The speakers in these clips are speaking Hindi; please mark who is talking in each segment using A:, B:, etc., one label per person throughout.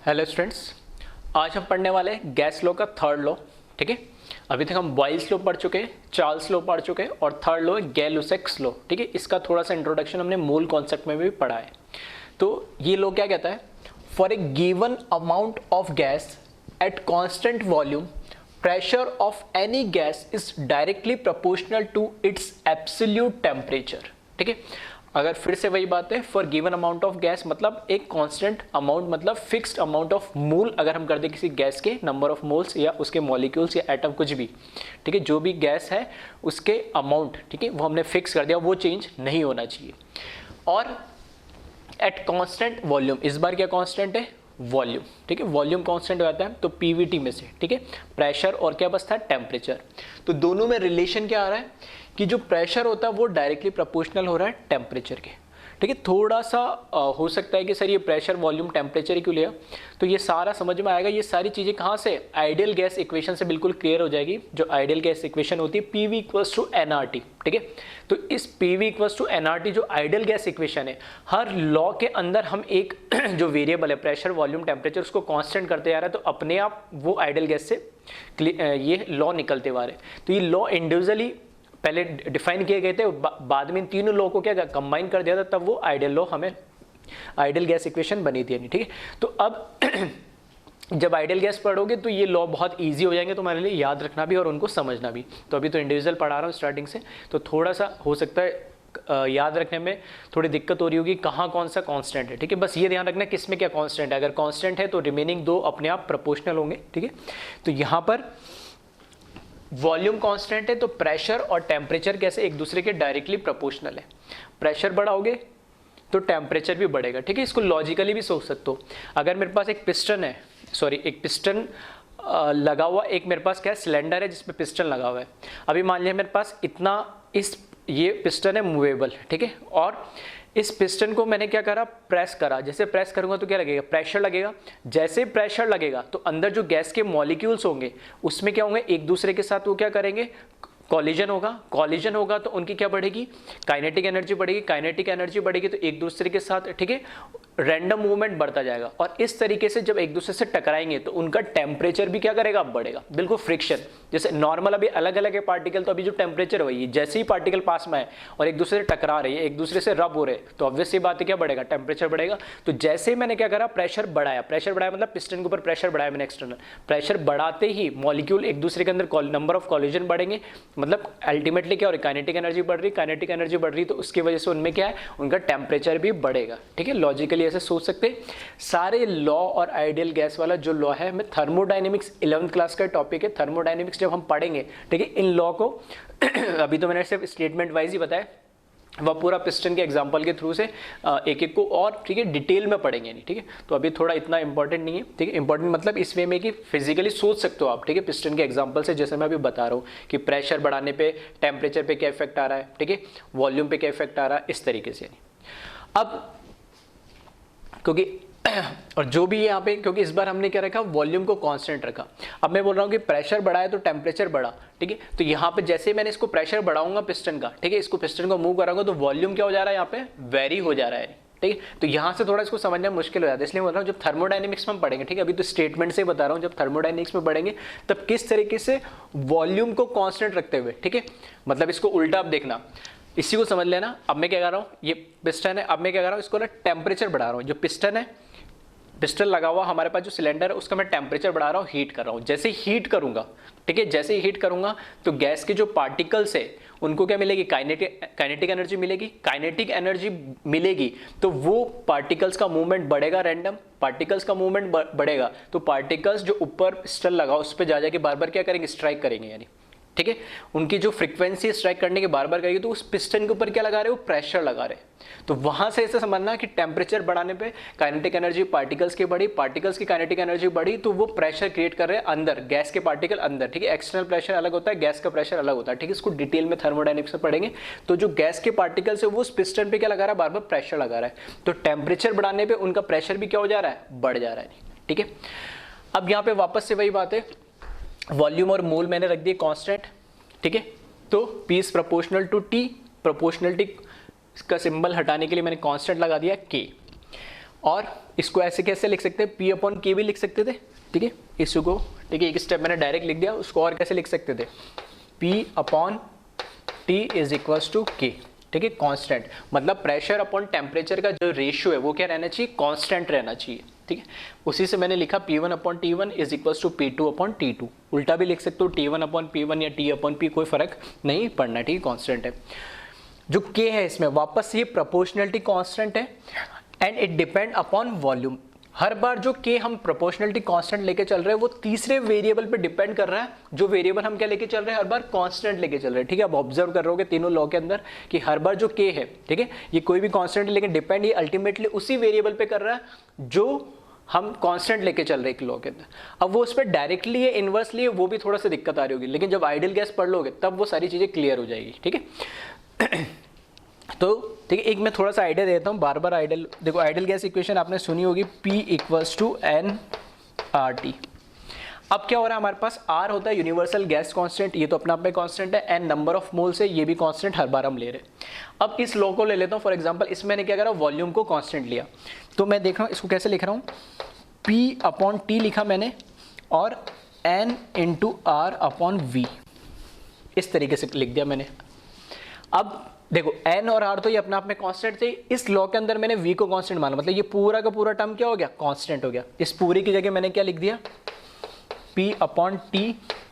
A: हेलो स्टूडेंट्स, आज हम पढ़ने वाले हैं गैस लॉ का थर्ड लॉ। ठीक है, अभी तक हम बॉयल्स लॉ पढ़ चुके हैं, चार्ल्स लॉ पढ़ चुके हैं और थर्ड लॉ है गै-लुसैक्स लॉ। ठीक है, इसका थोड़ा सा इंट्रोडक्शन हमने मूल कॉन्सेप्ट में भी पढ़ा है। तो ये लॉ क्या कहता है? For a given amount of gas at constant volume pressure of any gas is directly proportional to its absolute temperature. ठीक है, अगर फिर से वही बात है, for given amount of gas मतलब एक कांस्टेंट अमाउंट, मतलब फिक्स्ड अमाउंट ऑफ मोल अगर हम कर दें किसी गैस के, नंबर ऑफ मोल्स या उसके मॉलिक्यूल्स या एटम कुछ भी। ठीक है, जो भी गैस है उसके अमाउंट, ठीक है, वो हमने फिक्स कर दिया, वो चेंज नहीं होना चाहिए। और एट कांस्टेंट वॉल्यूम, इस बार क्या कांस्टेंट है? वॉल्यूम। ठीक है, वॉल्यूम कांस्टेंट हो जाता है तो पीवीटी में से। ठीक है, प्रेशर और क्या बचता है? टेम्परेचर। तो दोनों में रिलेशन क्या आ रहा है कि जो प्रेशर होता है वो डायरेक्टली प्रोपोर्शनल हो रहा है टेम्परेचर के। ठीक है, थोड़ा सा हो सकता है कि सर ये प्रेशर वॉल्यूम टेम्परेचर ही क्यों लिया, तो ये सारा समझ में आएगा। ये सारी चीज़ें कहाँ से? आइडियल गैस इक्वेशन से बिल्कुल क्लियर हो जाएगी। जो आइडियल गैस इक्वेशन होती है पीवी इक्वल्स टू एनआरटी। ठीक है, तो इस पीवी इक्वल्स टू एनआरटी जो आइडियल गैस इक्वेशन है, हर लॉ के अंदर हम एक जो वेरिएबल है प्रेशर वॉल्यूम टेम्परेचर उसको कांस्टेंट करते जा रहे हैं, तो अपने आप वो आइडियल गैस से ये लॉ निकलते आ रहे हैं। तो ये लॉ इंडिविजुअली पहले डिफाइन किए गए थे, बाद में इन तीनों लॉ को क्या कंबाइन कर दिया था, तब वो आइडियल लॉ हमें आइडियल गैस इक्वेशन बनी थी। ठीक है, तो अब जब आइडियल गैस पढ़ोगे तो ये लॉ बहुत इजी हो जाएंगे तुम्हारे लिए याद रखना भी और उनको समझना भी। तो अभी तो इंडिविजुअल पढ़ा रहा हूँ स्टार्टिंग से, तो थोड़ा सा हो सकता है याद रखने में थोड़ी दिक्कत हो रही होगी कहाँ कौन सा कांस्टेंट है। ठीक है, बस ये ध्यान रखना किस में क्या कांस्टेंट है। अगर कांस्टेंट है तो रिमेनिंग दो अपने आप प्रोपोर्शनल होंगे। ठीक है, तो यहाँ पर वॉल्यूम कांस्टेंट है तो प्रेशर और टेम्परेचर कैसे एक दूसरे के डायरेक्टली प्रोपोर्शनल है। प्रेशर बढ़ाओगे तो टेम्परेचर भी बढ़ेगा। ठीक है, इसको लॉजिकली भी सोच सकते हो। अगर मेरे पास एक पिस्टन है, एक पिस्टन लगा हुआ, एक मेरे पास क्या है? सिलेंडर है जिसमें पिस्टन लगा हुआ है। अभी मान लिया मेरे पास इतना, ये पिस्टन है मूवेबल। ठीक है, और इस पिस्टन को मैंने क्या करा? प्रेस करा। जैसे प्रेस करूंगा तो क्या लगेगा? प्रेशर लगेगा। जैसे प्रेशर लगेगा तो अंदर जो गैस के मॉलिक्यूल्स होंगे उसमें क्या होंगे? एक दूसरे के साथ वो क्या करेंगे? कॉलिजन होगा। कॉलिजन होगा तो उनकी क्या बढ़ेगी? काइनेटिक एनर्जी बढ़ेगी। काइनेटिक एनर्जी बढ़ेगी तो एक दूसरे के साथ, ठीक है, रैंडम मूवमेंट बढ़ता जाएगा। और इस तरीके से जब एक दूसरे से टकराएंगे तो उनका टेम्परेचर भी क्या करेगा? बढ़ेगा। बिल्कुल फ्रिक्शन जैसे नॉर्मल अभी अलग अलग है पार्टिकल, तो अभी जो टेम्परेचर वही है। जैसे ही पार्टिकल पास में है और एक दूसरे से टकरा रही है, एक दूसरे से रब हो रहे हैं, तो ऑब्वियस सी बात है क्या बढ़ेगा? टेम्परेचर बढ़ेगा। तो जैसे ही मैंने क्या करा? प्रेशर बढ़ाया। प्रेशर बढ़ाया मतलब पिस्टन के ऊपर प्रेशर बढ़ाया मैंने एक्सटर्नल। प्रेशर बढ़ाते ही मॉलिक्यूल एक दूसरे के अंदर नंबर ऑफ कॉलिजन बढ़ेंगे, मतलब अल्टीमेटली क्या हो रही है? काइनेटिक एनर्जी बढ़ रही। काइनेटिक एनर्जी बढ़ रही तो उसकी वजह से उनमें क्या है? उनका टेम्परेचर भी बढ़ेगा। ठीक है, लॉजिकली ऐसे सोच सकते हैं। सारे लॉ और आइडियल गैस वाला जो लॉ है, हमें थर्मोडायनेमिक्स 11th क्लास का टॉपिक है। थर्मोडायनेमिक्स जब हम पढ़ेंगे, ठीक है, इन लॉ को अभी तो मैंने सिर्फ स्टेटमेंट वाइज ही बताया, वह पूरा पिस्टन के एग्जांपल के थ्रू से एक एक को और, ठीक है, डिटेल में पढ़ेंगे नहीं। ठीक है, तो अभी थोड़ा इतना इंपॉर्टेंट नहीं है। ठीक है, इंपॉर्टेंट मतलब इस वे में कि फिजिकली सोच सकते हो आप। ठीक है, पिस्टन के एग्जांपल से, जैसे मैं अभी बता रहा हूँ कि प्रेशर बढ़ाने पे टेम्परेचर पे क्या इफेक्ट आ रहा है, ठीक है, वॉल्यूम पे क्या इफेक्ट आ रहा है, इस तरीके से। अब क्योंकि और जो भी यहाँ पे, क्योंकि इस बार हमने क्या रखा? वॉल्यूम को कांस्टेंट रखा। अब मैं बोल रहा हूँ कि प्रेशर बढ़ा है तो टेम्परेचर बढ़ा। ठीक है, तो यहाँ पे जैसे मैंने इसको प्रेशर बढ़ाऊंगा पिस्टन का, ठीक है, इसको पिस्टन को मूव कराऊंगा तो वॉल्यूम क्या हो जा रहा है? यहाँ पे वेरी हो जा रहा है। ठीक है, तो यहाँ से थोड़ा इसको समझना मुश्किल हो जाता है, इसलिए बोल रहा हूँ जब थर्मोडायनेमिक्स में हम पढ़ेंगे, ठीक है, अभी तो स्टेटमेंट से बता रहा हूँ, जब थर्मोडायनेमिक्स में पढ़ेंगे तब किस तरीके से वॉल्यूम को कांस्टेंट रखते हुए, ठीक है, मतलब इसको उल्टा आप देखना, इसी को समझ लेना। अब मैं क्या कर रहा हूँ? ये पिस्टन है, अब मैं क्या कर रहा हूँ? इसको ना टेम्परेचर बढ़ा रहा हूँ। जो पिस्टन है, पिस्टन लगा हुआ हमारे पास जो सिलेंडर है, उसका मैं टेम्परेचर बढ़ा रहा हूँ, हीट कर रहा हूँ। जैसे हीट करूंगा, ठीक है, जैसे ही हीट करूंगा तो गैस के जो पार्टिकल्स है उनको क्या मिलेगी? काइनेटिक एनर्जी मिलेगी। काइनेटिक एनर्जी मिलेगी तो वो पार्टिकल्स का मूवमेंट बढ़ेगा, रैंडम पार्टिकल्स का मूवमेंट बढ़ेगा तो पार्टिकल्स जो ऊपर पिस्टन लगा उस पर जा जाके बार बार क्या करेंगे? स्ट्राइक करेंगे। यानी ठीक है, उनकी जो फ्रीक्वेंसी स्ट्राइक करने के बार बार करेगी तो उस पिस्टन के ऊपर क्या लगा रहे हो? प्रेशर लगा रहे। तो वहां से ऐसे समझना कि टेम्परेचर बढ़ाने पे काइनेटिक एनर्जी पार्टिकल्स की बढ़ी, पार्टिकल्स की काइनेटिक एनर्जी बढ़ी तो वो प्रेशर क्रिएट कर रहे हैं अंदर, गैस के पार्टिकल अंदर। ठीक है, एक्सटर्नल प्रेशर अलग होता है, गैस का प्रेशर अलग होता है। ठीक है, इसको डिटेल में थर्मोडायनेमिक्स में पढ़ेंगे। तो जो गैस के पार्टिकल्स है वो उस पिस्टन पे क्या लगा रहा है? बार बार प्रेशर लगा रहा है। तो टेम्परेचर बढ़ाने पर उनका प्रेशर भी क्या हो जा रहा है? बढ़ जा रहा है। ठीक है, अब यहाँ पे वापस से वही बात है, वॉल्यूम और मोल मैंने रख दिए कांस्टेंट। ठीक है, तो P is proportional to T, proportionality का सिंबल हटाने के लिए मैंने कांस्टेंट लगा दिया K। और इसको ऐसे कैसे लिख सकते हैं, P अपॉन K भी लिख सकते थे, ठीक है इसको, ठीक है एक स्टेप मैंने डायरेक्ट लिख दिया, उसको और कैसे लिख सकते थे, P upon T is equals to K, ठीक है कांस्टेंट, मतलब प्रेशर अपॉन टेम्परेचर का जो रेशियो है वो क्या रहना चाहिए, कांस्टेंट रहना चाहिए, ठीक है। उसी से मैंने लिखा P1 upon T1 is equals to P2 upon T2, उल्टा भी लिख सकते हो T1 अपॉन P1 या T अपॉन P, कोई फर्क नहीं पड़ना, ठीक है कांस्टेंट है। जो K है इसमें वापस ये प्रोपोर्शनलिटी कांस्टेंट है and it depend upon volume. हर बार जो K हम प्रोपोर्शनलिटी कांस्टेंट लेके चल रहे हैं वो तीसरे वेरिएबल पे डिपेंड कर रहा है, जो वेरिएबल हम क्या लेके चल रहे हैं हर बार कांस्टेंट लेके चल रहे हैं, ठीक है। आप ऑब्जर्व कर रहे हो तीनों लॉ के अंदर कि हर बार जो K है, ठीक है ये कोई भी कांस्टेंट है लेकिन डिपेंड ये अल्टीमेटली उसी वेरिएबल पे कर रहा है जो हम कांस्टेंट लेके चल रहे हैं एक लॉ के अंदर। अब वो उस पर डायरेक्टली या इनवर्सली है वो भी थोड़ा सा दिक्कत आ रही होगी, लेकिन जब आइडियल गैस पढ़ लोगे तब वो सारी चीज़ें क्लियर हो जाएगी, ठीक है। तो ठीक है एक मैं थोड़ा सा आइडिया देता हूँ, बार बार आइडियल देखो, आइडियल गैस इक्वेशन आपने सुनी होगी P इक्वल्स टू nRT। अब क्या हो रहा है हमारे पास, R होता है यूनिवर्सल गैस कांस्टेंट, ये तो अपना आप में कांस्टेंट है, n नंबर ऑफ मोल्स है, ये भी कांस्टेंट हर बार हम ले रहे हैं। अब इस लॉ को ले लेता हूँ फॉर एग्जांपल, इसमें मैंने क्या करा, वॉल्यूम को कांस्टेंट लिया, तो मैं देख रहा हूँ इसको कैसे लिख रहा हूँ, P अपॉन T लिखा मैंने और n into R upon V, इस तरीके से लिख दिया मैंने। अब देखो n और r तो ये अपने आप में कांस्टेंट थे, इस लॉ के अंदर मैंने v को कांस्टेंट माना, मतलब ये पूरा का पूरा टर्म क्या हो गया, कांस्टेंट हो गया। इस पूरी की जगह मैंने क्या लिख दिया, p upon t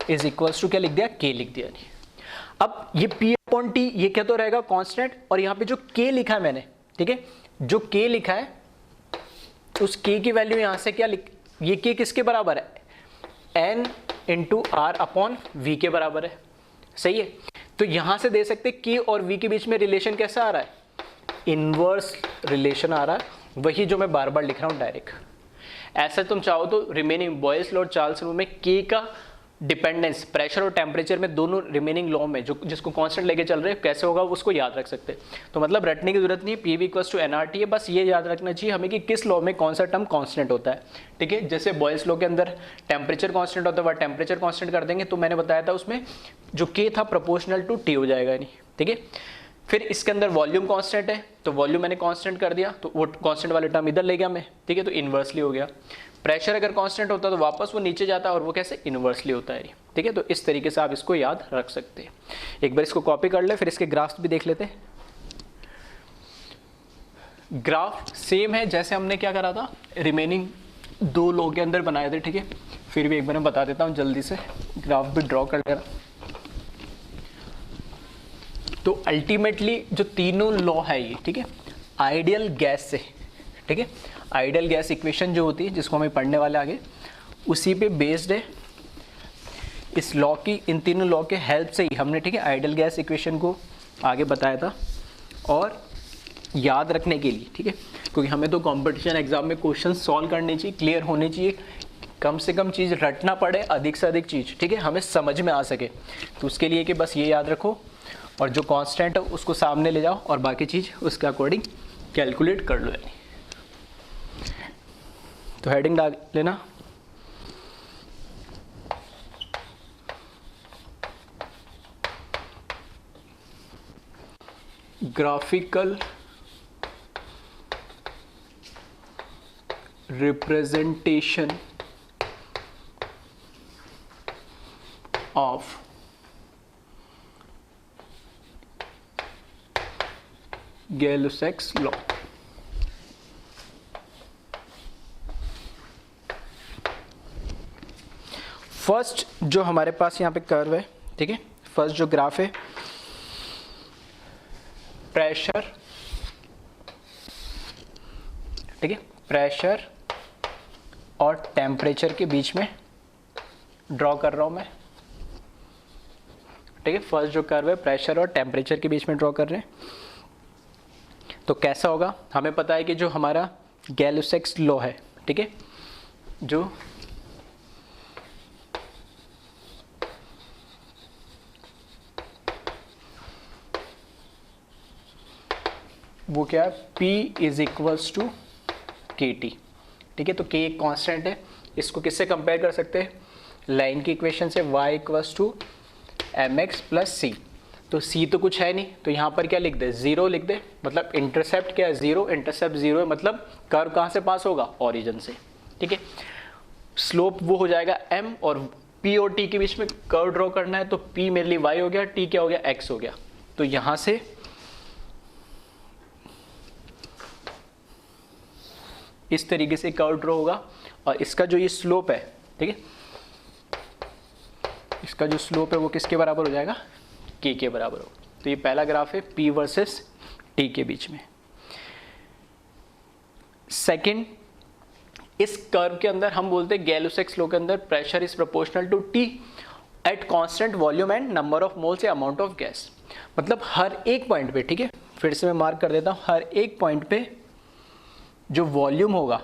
A: is equals to क्या लिख दिया, k लिख दिया। अब ये p अपॉन t ये क्या तो रहेगा कांस्टेंट, और यहाँ पे जो k लिखा है मैंने, ठीक है जो k लिखा है उस k की वैल्यू यहाँ से क्या लिख, ये k किसके बराबर है, n into r upon v के बराबर है, सही है। तो यहां से दे सकते K और V के बीच में रिलेशन कैसा आ रहा है, इनवर्स रिलेशन आ रहा है, वही जो मैं बार बार लिख रहा हूं डायरेक्ट। ऐसा तुम चाहो तो रिमेनिंग बॉयल्स लॉ और चार्ल्स लॉ में K का डिपेंडेंस प्रेशर और टेम्परेचर में दोनों रिमेनिंग लॉ में जो जिसको कांस्टेंट लेके चल रहे हैं कैसे होगा उसको याद रख सकते हैं। तो मतलब रटने की जरूरत नहीं है, PV इक्वल्स टू nRT है, बस ये याद रखना चाहिए हमें कि किस लॉ में कौन सा टर्म कांस्टेंट होता है, ठीक है। जैसे बॉयल्स लॉ के अंदर टेम्परेचर कांस्टेंट होता है, वह टेम्परेचर कांस्टेंट कर देंगे, तो मैंने बताया था उसमें जो K था प्रोपोर्शनल टू T हो जाएगा, नहीं ठीक है। फिर इसके अंदर वॉल्यूम कांस्टेंट है, तो वॉल्यूम मैंने कांस्टेंट कर दिया, तो वो कांस्टेंट वाले टर्म इधर ले गया मैं, ठीक है, तो इन्वर्सली हो गया। प्रेशर अगर कांस्टेंट होता तो वापस वो नीचे जाता और वो कैसे, इन्वर्सली होता है, ठीक है। तो इस तरीके से आप इसको याद रख सकते हैं। एक बार इसको कॉपी कर ले, फिर इसके ग्राफ्स भी देख लेते हैं। ग्राफ सेम है जैसे हमने क्या करा था, रिमेनिंग दो लॉ के अंदर बनाए थे, ठीक है। फिर भी एक बार मैं बता देता हूँ जल्दी से, ग्राफ भी ड्रॉ कर लेना। तो अल्टीमेटली जो तीनों लॉ है ये, ठीक है, आइडियल गैस से, ठीक है, आइडियल गैस इक्वेशन जो होती है जिसको हमें पढ़ने वाले आगे, उसी पे बेस्ड है। इस लॉ की, इन तीनों लॉ के हेल्प से ही हमने, ठीक है, आइडियल गैस इक्वेशन को आगे बताया था। और याद रखने के लिए, ठीक है, क्योंकि हमें तो कंपटीशन एग्जाम में क्वेश्चन सॉल्व करने चाहिए, क्लियर होने चाहिए, कम से कम चीज़ रटना पड़े, अधिक से अधिक चीज़, ठीक है, हमें समझ में आ सके। तो उसके लिए कि बस ये याद रखो और जो कांस्टेंट है उसको सामने ले जाओ और बाकी चीज़ उसके अकॉर्डिंग कैलकुलेट कर लो। यानी तो हेडिंग डाल लेना, graphical representation of Gay Lussac's law. First जो हमारे पास यहाँ पे कर्व है, ठीक है, फर्स्ट जो ग्राफ है, प्रेशर, ठीक है, प्रेशर और टेम्परेचर के बीच में ड्रॉ कर रहा हूँ मैं, ठीक है। फर्स्ट जो कर्व है प्रेशर और टेम्परेचर के बीच में ड्रॉ कर रहे हैं। तो कैसा होगा, हमें पता है कि जो हमारा गैलुसेक्स लॉ है, ठीक है, जो वो क्या है, P is equals to KT, ठीक है। तो K एक कांस्टेंट है, इसको किससे कंपेयर कर सकते हैं, लाइन की इक्वेशन से, y equals to mx plus c। तो सी तो कुछ है नहीं, तो यहाँ पर क्या लिख दे, 0 लिख दे, मतलब इंटरसेप्ट क्या है, 0, इंटरसेप्ट 0 है, मतलब कर्व कहाँ से पास होगा, ओरिजिन से, ठीक है। स्लोप वो हो जाएगा m, और p और t के बीच में कर्व ड्रॉ करना है, तो p मेरे लिए y हो गया, t क्या हो गया, x हो गया। तो यहाँ से इस तरीके से कर्व ड्रॉ होगा, और इसका जो ये स्लोप है, ठीक है, इसका जो स्लोप है वो किसके बराबर हो जाएगा, k के बराबर हो। तो ये पहला ग्राफ है p वर्सेस t के बीच में। सेकंड, इस कर्व के अंदर हम बोलते हैं गैलो-सेक्स लॉ के अंदर pressure is proportional to T at constant volume and number of moles या अमाउंट ऑफ गैस। मतलब हर एक पॉइंट पे, ठीक है, फिर से मैं मार्क कर देता हूँ, हर एक पॉइंट पे जो वॉल्यूम होगा,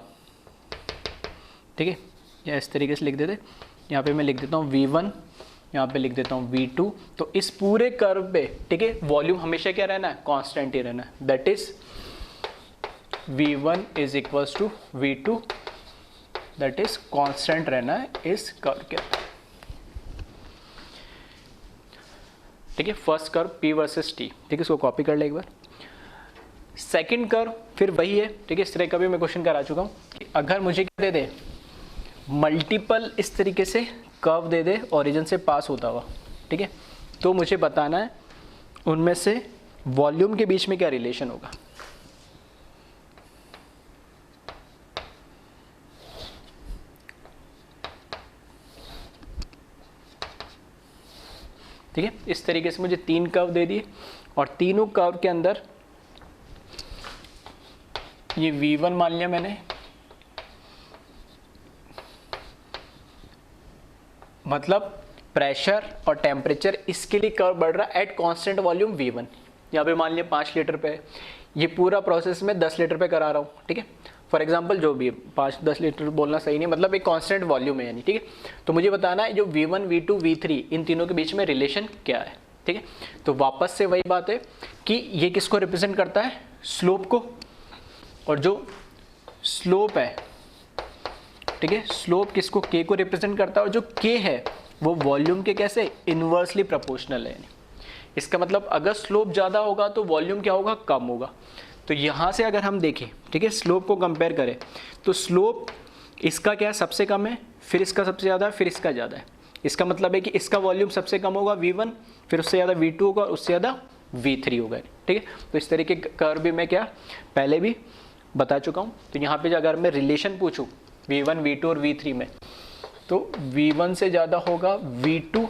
A: ठीक है, या इस तरीके से लिख देते, यहाँ पे मैं लिख देता हूँ V1, यहाँ पे लिख देता हूँ V2। तो इस पूरे कर्व पे, ठीक है, वॉल्यूम हमेशा क्या रहना है, कांस्टेंट ही रहना है, that is V1 is equals to V2, that is constant रहना है इस कर्व के अंदर, ठीक है। First curve P versus T, ठीक है, इसको कॉपी कर ले एक बार। सेकंड कर्व फिर वही है, ठीक है, इस तरह का भी मैं क्वेश्चन करा चुका हूँ कि अगर मुझे क्या दे दे, मल्टीपल इस तरीके से कर्व दे दे ओरिजिन से पास होता हुआ, ठीक है, तो मुझे बताना है उनमें से वॉल्यूम के बीच में क्या रिलेशन होगा। ठीक है, इस तरीके से मुझे 3 कर्व दे दिए, और तीनों कर्व के अंदर ये V1 मान लिया मैंने, मतलब प्रेशर और टेम्परेचर इसके लिए कर्व बढ़ रहा है एट कांस्टेंट वॉल्यूम V1। यहाँ पे मान लिया 5 लीटर पे है, ये पूरा प्रोसेस में 10 लीटर पे करा रहा हूँ, ठीक है, फॉर एग्जांपल जो भी 5-10 लीटर बोलना सही नहीं, मतलब एक कांस्टेंट वॉल्यूम है यानी, ठीक है। तो मुझे बताना है जो V1, V2, V3 इन तीनों के बीच में रिलेशन क्या है, ठीक है। तो वापस से वही बात है कि ये किसको रिप्रेजेंट करता है, स्लोप को, और जो स्लोप है, ठीक है, स्लोप किसको, k को रिप्रेजेंट करता है, और जो k है वो वॉल्यूम के कैसे इनवर्सली प्रोपोर्शनल है। इसका मतलब अगर स्लोप ज़्यादा होगा तो वॉल्यूम क्या होगा, कम होगा। तो यहाँ से अगर हम देखें, ठीक है, स्लोप को कंपेयर करें, तो स्लोप इसका क्या है, सबसे कम है, फिर इसका सबसे ज़्यादा है, फिर इसका ज़्यादा है। इसका मतलब है कि इसका वॉल्यूम सबसे कम होगा V1, फिर उससे ज़्यादा V2 होगा, उससे ज़्यादा V3 होगा, ठीक है। तो इस तरीके कर्व भी मैं क्या पहले भी बता चुका हूँ। तो यहाँ पे अगर मैं रिलेशन पूछूँ V1, V2 और V3 में, तो V1 से ज़्यादा होगा V2,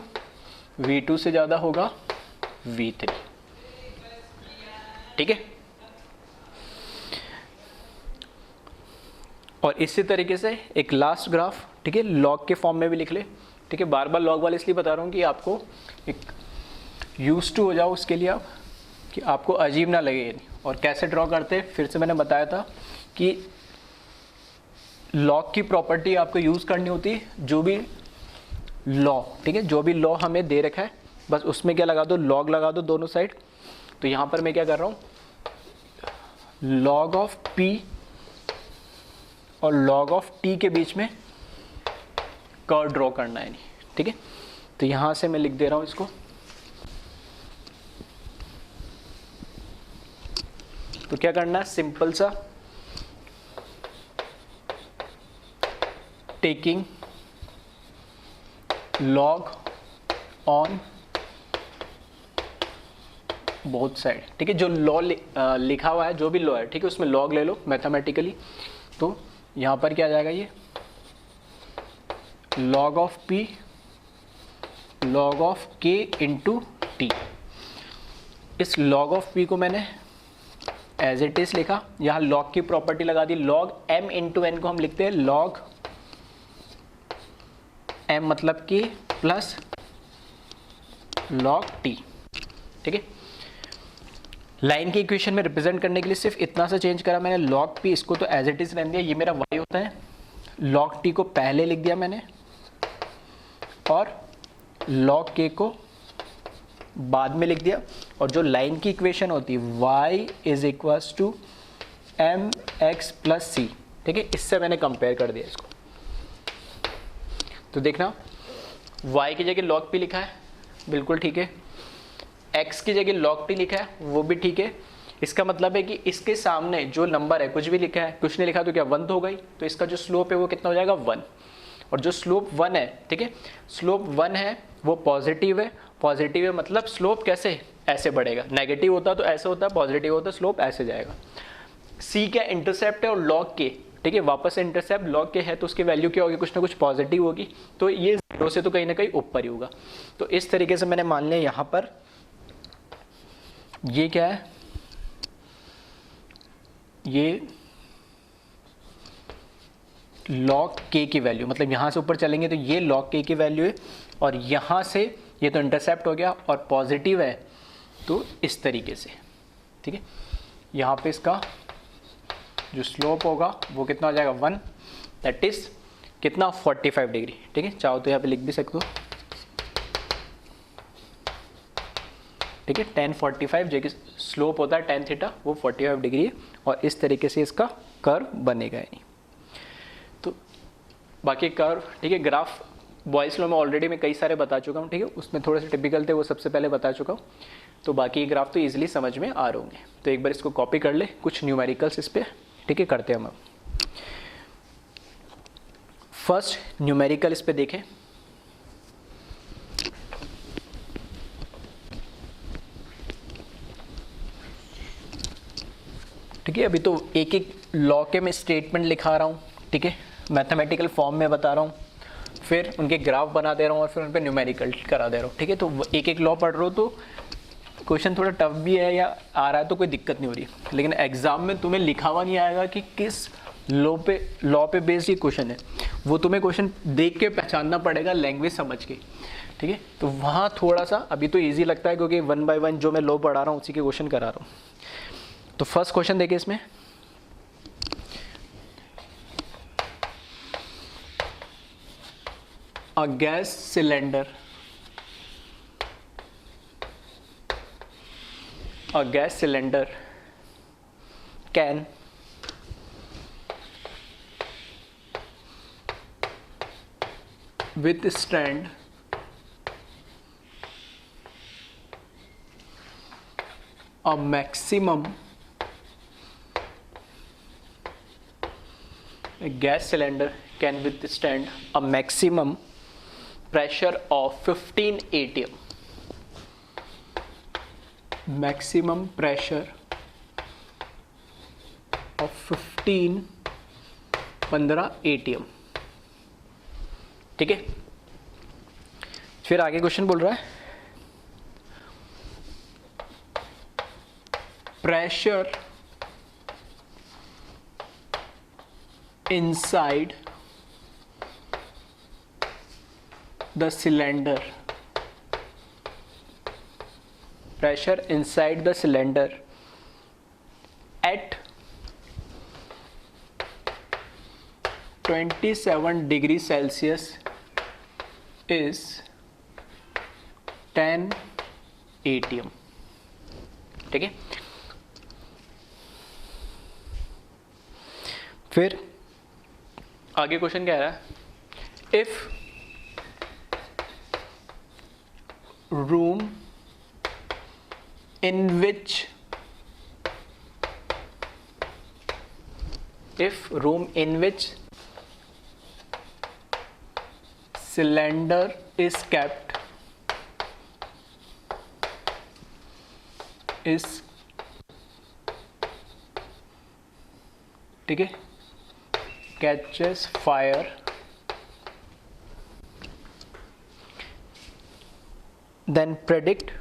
A: V2 से ज़्यादा होगा V3, ठीक है। और इसी तरीके से एक लास्ट ग्राफ, ठीक है, लॉग के फॉर्म में भी लिख ले, ठीक है। बार बार लॉग वाले इसलिए बता रहा हूँ कि आपको एक यूज टू हो जाओ उसके लिए, आप कि आपको अजीब ना लगे। और कैसे ड्रॉ करते, फिर से मैंने बताया था कि लॉग की प्रॉपर्टी आपको यूज़ करनी होती है, जो भी लॉ, ठीक है, जो भी लॉ हमें दे रखा है बस उसमें क्या लगा दो, लॉग लगा दो दोनों साइड। तो यहाँ पर मैं क्या कर रहा हूँ, लॉग ऑफ P और लॉग ऑफ T के बीच में कर्व ड्रॉ करना है, ठीक है। तो यहाँ से मैं लिख दे रहा हूँ इसको, तो क्या करना है, सिंपल सा taking log on both side, ठीक है। जो लॉ लिखा हुआ है, जो भी लॉ है, ठीक है, उसमें लॉग ले लो मैथमेटिकली। तो यहाँ पर क्या आ जाएगा, ये log of P log of K into T। इस लॉग ऑफ P को मैंने एज इट इज लिखा, यहाँ लॉग की प्रॉपर्टी लगा दी, लॉग M इंटू N को हम लिखते हैं लॉग M मतलब K प्लस लॉग T, ठीक है। लाइन के इक्वेशन में रिप्रेजेंट करने के लिए सिर्फ इतना सा चेंज करा मैंने, लॉग P इसको तो एज इट इज रहने दिया, ये मेरा y होता है, लॉग T को पहले लिख दिया मैंने और लॉग K को बाद में लिख दिया। और जो लाइन की इक्वेशन होती है y is equals to mx plus c, ठीक है, इससे मैंने कंपेयर कर दिया इसको। तो देखना y की जगह log P लिखा है, बिल्कुल ठीक है, x की जगह log t लिखा है वो भी ठीक है। इसका मतलब है कि इसके सामने जो नंबर है कुछ भी लिखा है, कुछ नहीं लिखा तो क्या 1 तो हो गई, तो इसका जो स्लोप है वो कितना हो जाएगा 1। और जो स्लोप 1 है, ठीक है, स्लोप 1 है वो पॉजिटिव है। पॉजिटिव है मतलब स्लोप कैसे ऐसे बढ़ेगा, नेगेटिव होता तो ऐसे होता, पॉजिटिव होता स्लोप ऐसे जाएगा। c क्या इंटरसेप्ट है और लॉग के, ठीक है, वापस से इंटरसेप्ट लॉग के है तो उसकी वैल्यू क्या होगी, कुछ ना कुछ पॉजिटिव होगी, तो ये 0 से तो कहीं ना कहीं ऊपर ही होगा। तो इस तरीके से मैंने मान लिया यहाँ पर ये क्या है, ये log k की वैल्यू, मतलब यहाँ से ऊपर चलेंगे तो ये log k की वैल्यू है, और यहाँ से ये तो इंटरसेप्ट हो गया और पॉजिटिव है तो इस तरीके से, ठीक है। यहाँ पे इसका जो स्लोप होगा वो कितना हो जाएगा 1, दैट इज कितना 45 डिग्री, ठीक है। चाहो तो यहाँ पे लिख भी सकते हो, ठीक है, tan 45 जो कि स्लोप होता है tan थीटा वो 45 डिग्री है, और इस तरीके से इसका कर्व बनेगा। यानी तो बाकी कर्व, ठीक है, ग्राफ बॉयल्स लॉ में ऑलरेडी मैं कई सारे बता चुका हूँ, ठीक है, उसमें थोड़े से टिपिकल थे वो सबसे पहले बता चुका हूँ, तो बाकी ग्राफ तो ईजिली समझ में आ रहे होंगे। तो एक बार इसको कॉपी कर ले, कुछ न्यूमेरिकल्स इस पर, ठीक है, करते हैं हम। फर्स्ट न्यूमेरिकल इस पे देखें, ठीक है। अभी तो एक एक लॉ के मैं स्टेटमेंट लिखा रहा हूँ, ठीक है, मैथमेटिकल फॉर्म में बता रहा हूँ, फिर उनके ग्राफ बना दे रहा हूँ और फिर उन पर न्यूमेरिकल करा दे रहा हूँ, ठीक है। तो एक एक लॉ पढ़ रहा हो तो क्वेश्चन थोड़ा टफ भी है या आ रहा है तो कोई दिक्कत नहीं हो रही, लेकिन एग्जाम में तुम्हें लिखा हुआ नहीं आएगा कि किस लॉ पे बेस्ड ये क्वेश्चन है, वो तुम्हें क्वेश्चन देख के पहचानना पड़ेगा लैंग्वेज समझ के, ठीक है। तो वहाँ थोड़ा सा अभी तो ईजी लगता है क्योंकि 1 बाय 1 जो मैं लॉ पढ़ा रहा हूँ उसी के क्वेश्चन करा रहा हूँ। तो फर्स्ट क्वेश्चन देखिए इसमें, a gas cylinder can withstand a maximum pressure of 15 atm. Maximum pressure of 15 atm, ठीक है। फिर आगे क्वेश्चन बोल रहा है pressure inside the cylinder, pressure inside the cylinder at 27 degrees Celsius is 10 atm, ठीक है। फिर आगे क्वेश्चन क्या है, if room in which cylinder is kept is, ठीक है, catches fire, then predict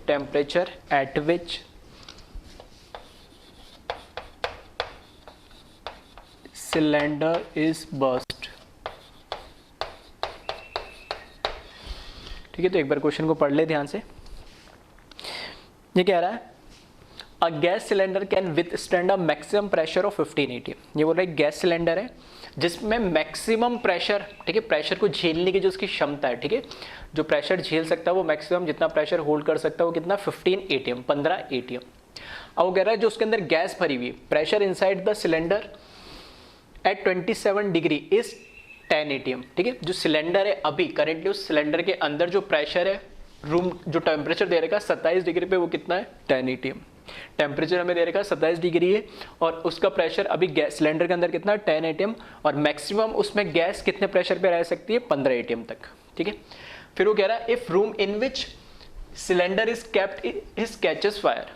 A: temperature at which cylinder is burst, ठीक है। तो एक बार क्वेश्चन को पढ़ ले ध्यान से। ये कह रहा है a gas cylinder can withstand a maximum pressure of 15 atm। ये बोल रहा है गैस सिलेंडर है जिसमें मैक्सिमम प्रेशर, ठीक है, प्रेशर को झेलने की जो उसकी क्षमता है, ठीक है, जो प्रेशर झेल सकता है वो मैक्सिमम जितना प्रेशर होल्ड कर सकता है वो कितना 15 atm, 15 atm। अब वो कह रहा है जो उसके अंदर गैस भरी हुई, pressure inside the cylinder eight 27 degree is 10 atm, ठीक है। जो सिलेंडर है अभी करेंटली उस सिलेंडर के अंदर जो प्रेशर है, रूम जो टेम्परेचर दे रखा है 27 डिग्री पे, वो कितना है 10 atm। टेम्परेचर हमें दे रखा है 27 डिग्री है और उसका प्रेशर अभी गैस सिलेंडर के अंदर कितना है 10 atm और मैक्सिमम उसमें गैस कितने प्रेशर पे रह सकती है 15 atm तक, ठीक है। फिर वो कह रहा है if room in which cylinder is kept is catches fire,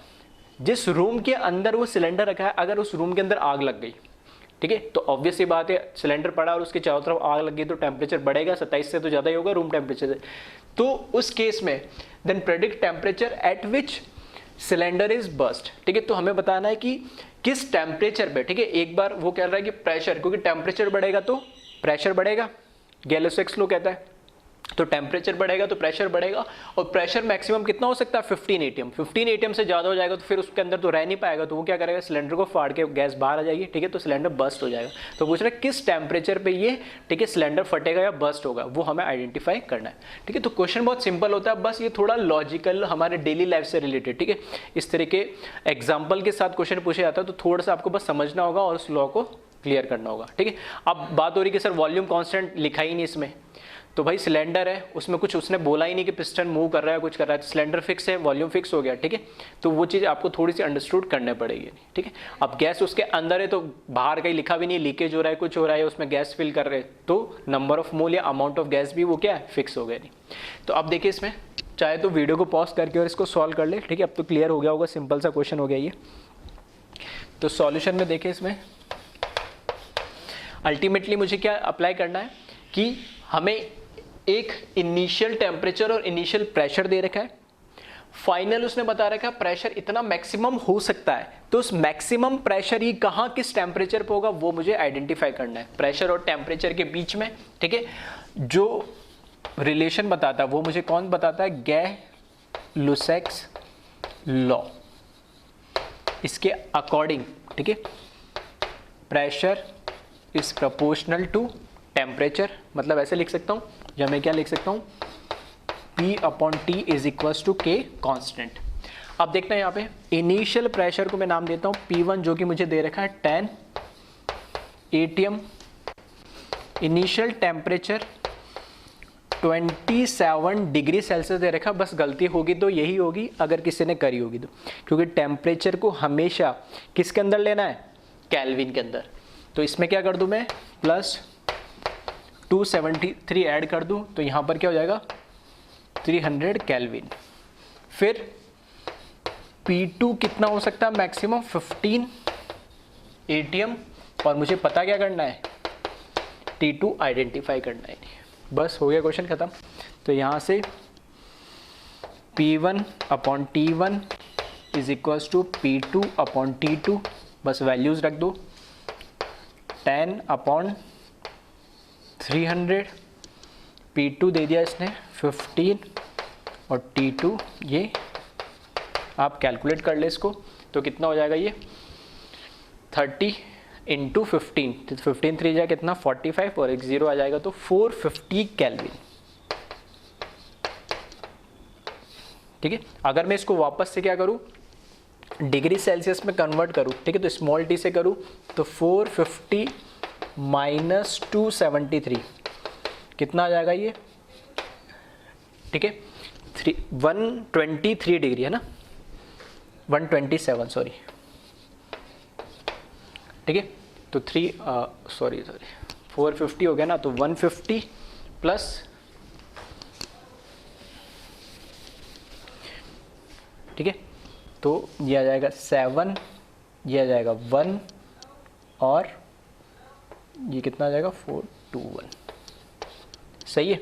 A: जिस रूम के अंदर वो सिलेंडर रखा है अगर उस रूम के अंदर आग लग गई, ठीक है, तो ऑब्वियस सी बात है सिलेंडर पड़ा और उसके चारों तरफ आग लगी तो टेम्परेचर बढ़ेगा, 27 से तो ज़्यादा ही होगा रूम टेम्परेचर से। तो उस केस में then predict temperature at which cylinder is burst, ठीक है। तो हमें बताना है कि किस टेम्परेचर पे, ठीक है। एक बार वो कह रहा है कि प्रेशर, क्योंकि टेम्परेचर बढ़ेगा तो प्रेशर बढ़ेगा, गैलोस लॉ कहता है, तो टेम्परेचर बढ़ेगा तो प्रेशर बढ़ेगा और प्रेशर मैक्सिमम कितना हो सकता है 15 atm। 15 atm से ज़्यादा हो जाएगा तो फिर उसके अंदर तो रह नहीं पाएगा, तो वो क्या करेगा सिलेंडर को फाड़ के गैस बाहर आ जाएगी, ठीक है, तो सिलेंडर बर्स्ट हो जाएगा। तो पूछ रहे हैं किस टेम्परेचर पे ये, ठीक है, सिलेंडर फटेगा या बर्स्ट होगा, वो हमें आइडेंटिफाई करना है, ठीक है। तो क्वेश्चन बहुत सिंपल होता है, बस ये थोड़ा लॉजिकल हमारे डेली लाइफ से रिलेटेड, ठीक है। इस तरह के एग्जाम्पल के साथ क्वेश्चन पूछा जाता है तो थोड़ा सा आपको बस समझना होगा और उस लॉ को क्लियर करना होगा, ठीक है। अब बात हो रही कि सर वॉल्यूम कांस्टेंट लिखा ही नहीं इसमें, तो भाई सिलेंडर है उसमें कुछ उसने बोला ही नहीं कि पिस्टन मूव कर रहा है कुछ कर रहा है, तो सिलेंडर फिक्स है, वॉल्यूम फिक्स हो गया, ठीक है। तो वो चीज़ आपको थोड़ी सी अंडरस्टूड करने पड़ेगी, ठीक है। अब गैस उसके अंदर है तो बाहर कहीं लिखा भी नहीं, लीकेज हो रहा है कुछ हो रहा है उसमें गैस फिल कर रहे हैं, तो नंबर ऑफ मोल या अमाउंट ऑफ गैस भी वो क्या है फिक्स हो गया नहीं। तो अब देखिए इसमें चाहे तो वीडियो को पॉज करके और इसको सॉल्व कर ले, ठीक है। अब तो क्लियर हो गया होगा, सिंपल सा क्वेश्चन हो गया ये। तो सॉल्यूशन में देखें इसमें अल्टीमेटली मुझे क्या अप्लाई करना है कि हमें एक इनिशियल टेम्परेचर और इनिशियल प्रेशर दे रखा है, फाइनल उसने बता रखा है प्रेशर इतना मैक्सिमम हो सकता है, तो उस मैक्सिमम प्रेशर ही कहाँ किस टेम्परेचर पे होगा वो मुझे आइडेंटिफाई करना है। प्रेशर और टेम्परेचर के बीच में, ठीक है, जो रिलेशन बताता है वो मुझे कौन बताता है, गैलोस लॉ। इसके अकॉर्डिंग, ठीक है, pressure is proportional to temperature, मतलब ऐसे लिख सकता हूँ, या मैं क्या लिख सकता हूँ, P/T is equals to K constant. अब देखना है यहाँ पे इनिशियल प्रेशर को मैं नाम देता हूँ P1 जो कि मुझे दे रखा है 10 atm, initial temperature 27 degree Celsius दे रखा, बस गलती होगी तो यही होगी अगर किसी ने करी होगी तो, क्योंकि टेम्परेचर को हमेशा किसके अंदर लेना है, केल्विन के अंदर। तो इसमें क्या कर दूं मैं प्लस 273 ऐड कर दूं तो यहाँ पर क्या हो जाएगा 300 केल्विन। फिर P2 कितना हो सकता है मैक्सिमम 15 atm और मुझे पता क्या करना है T2 आइडेंटिफाई करना है। बस हो गया क्वेश्चन खत्म। तो यहाँ से P1/T1 is equals to P2/T2, बस वैल्यूज रख दो 10/300, P2 दे दिया इसने 15 और T2 ये आप कैलकुलेट कर ले इसको, तो कितना हो जाएगा ये 30 इंटू 15, तो 15 3 जाए कितना 45 और एक जीरो आ जाएगा तो 450 केल्विन, ठीक है। अगर मैं इसको वापस से क्या करूँ डिग्री सेल्सियस में कन्वर्ट करूँ, ठीक है, तो स्मॉल टी से करूँ तो 450 माइनस 273 कितना आ जाएगा ये, ठीक है 123 डिग्री है ना, 127 सॉरी, ठीक है। तो 450 हो गया ना, तो 150 प्लस ठीक है, तो ये आ जाएगा 7, ये आ जाएगा 1 और ये कितना आ जाएगा 421, सही है।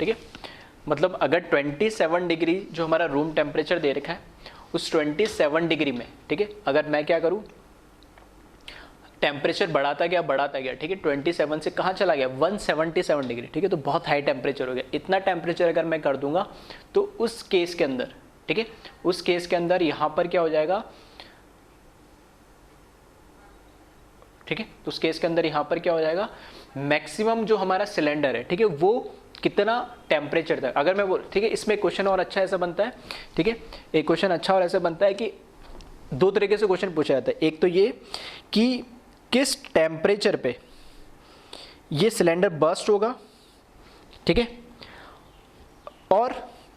A: ठीक है। मतलब अगर 27 डिग्री जो हमारा रूम टेम्परेचर दे रखा है, उस 27 डिग्री में, ठीक है, अगर मैं क्या करूँ, टेम्परेचर बढ़ाता गया, ठीक है, 27 से कहाँ चला गया, 177 डिग्री, ठीक है, तो बहुत हाई टेम्परेचर हो गया। इतना टेम्परेचर अगर मैं कर दूंगा तो उस केस के अंदर, ठीक है, उस केस के अंदर यहाँ पर क्या हो जाएगा, ठीक है, तो उस केस के अंदर यहाँ पर क्या हो जाएगा, मैक्सिमम जो हमारा सिलेंडर है, ठीक है, वो कितना टेम्परेचर तक, अगर मैं बोल, ठीक है, इसमें क्वेश्चन और अच्छा ऐसा बनता है, ठीक है, एक क्वेश्चन अच्छा और ऐसा बनता है कि दो तरीके से क्वेश्चन पूछा जाता है। एक तो ये कि किस टेम्परेचर पे ये सिलेंडर बर्स्ट होगा, ठीक है, और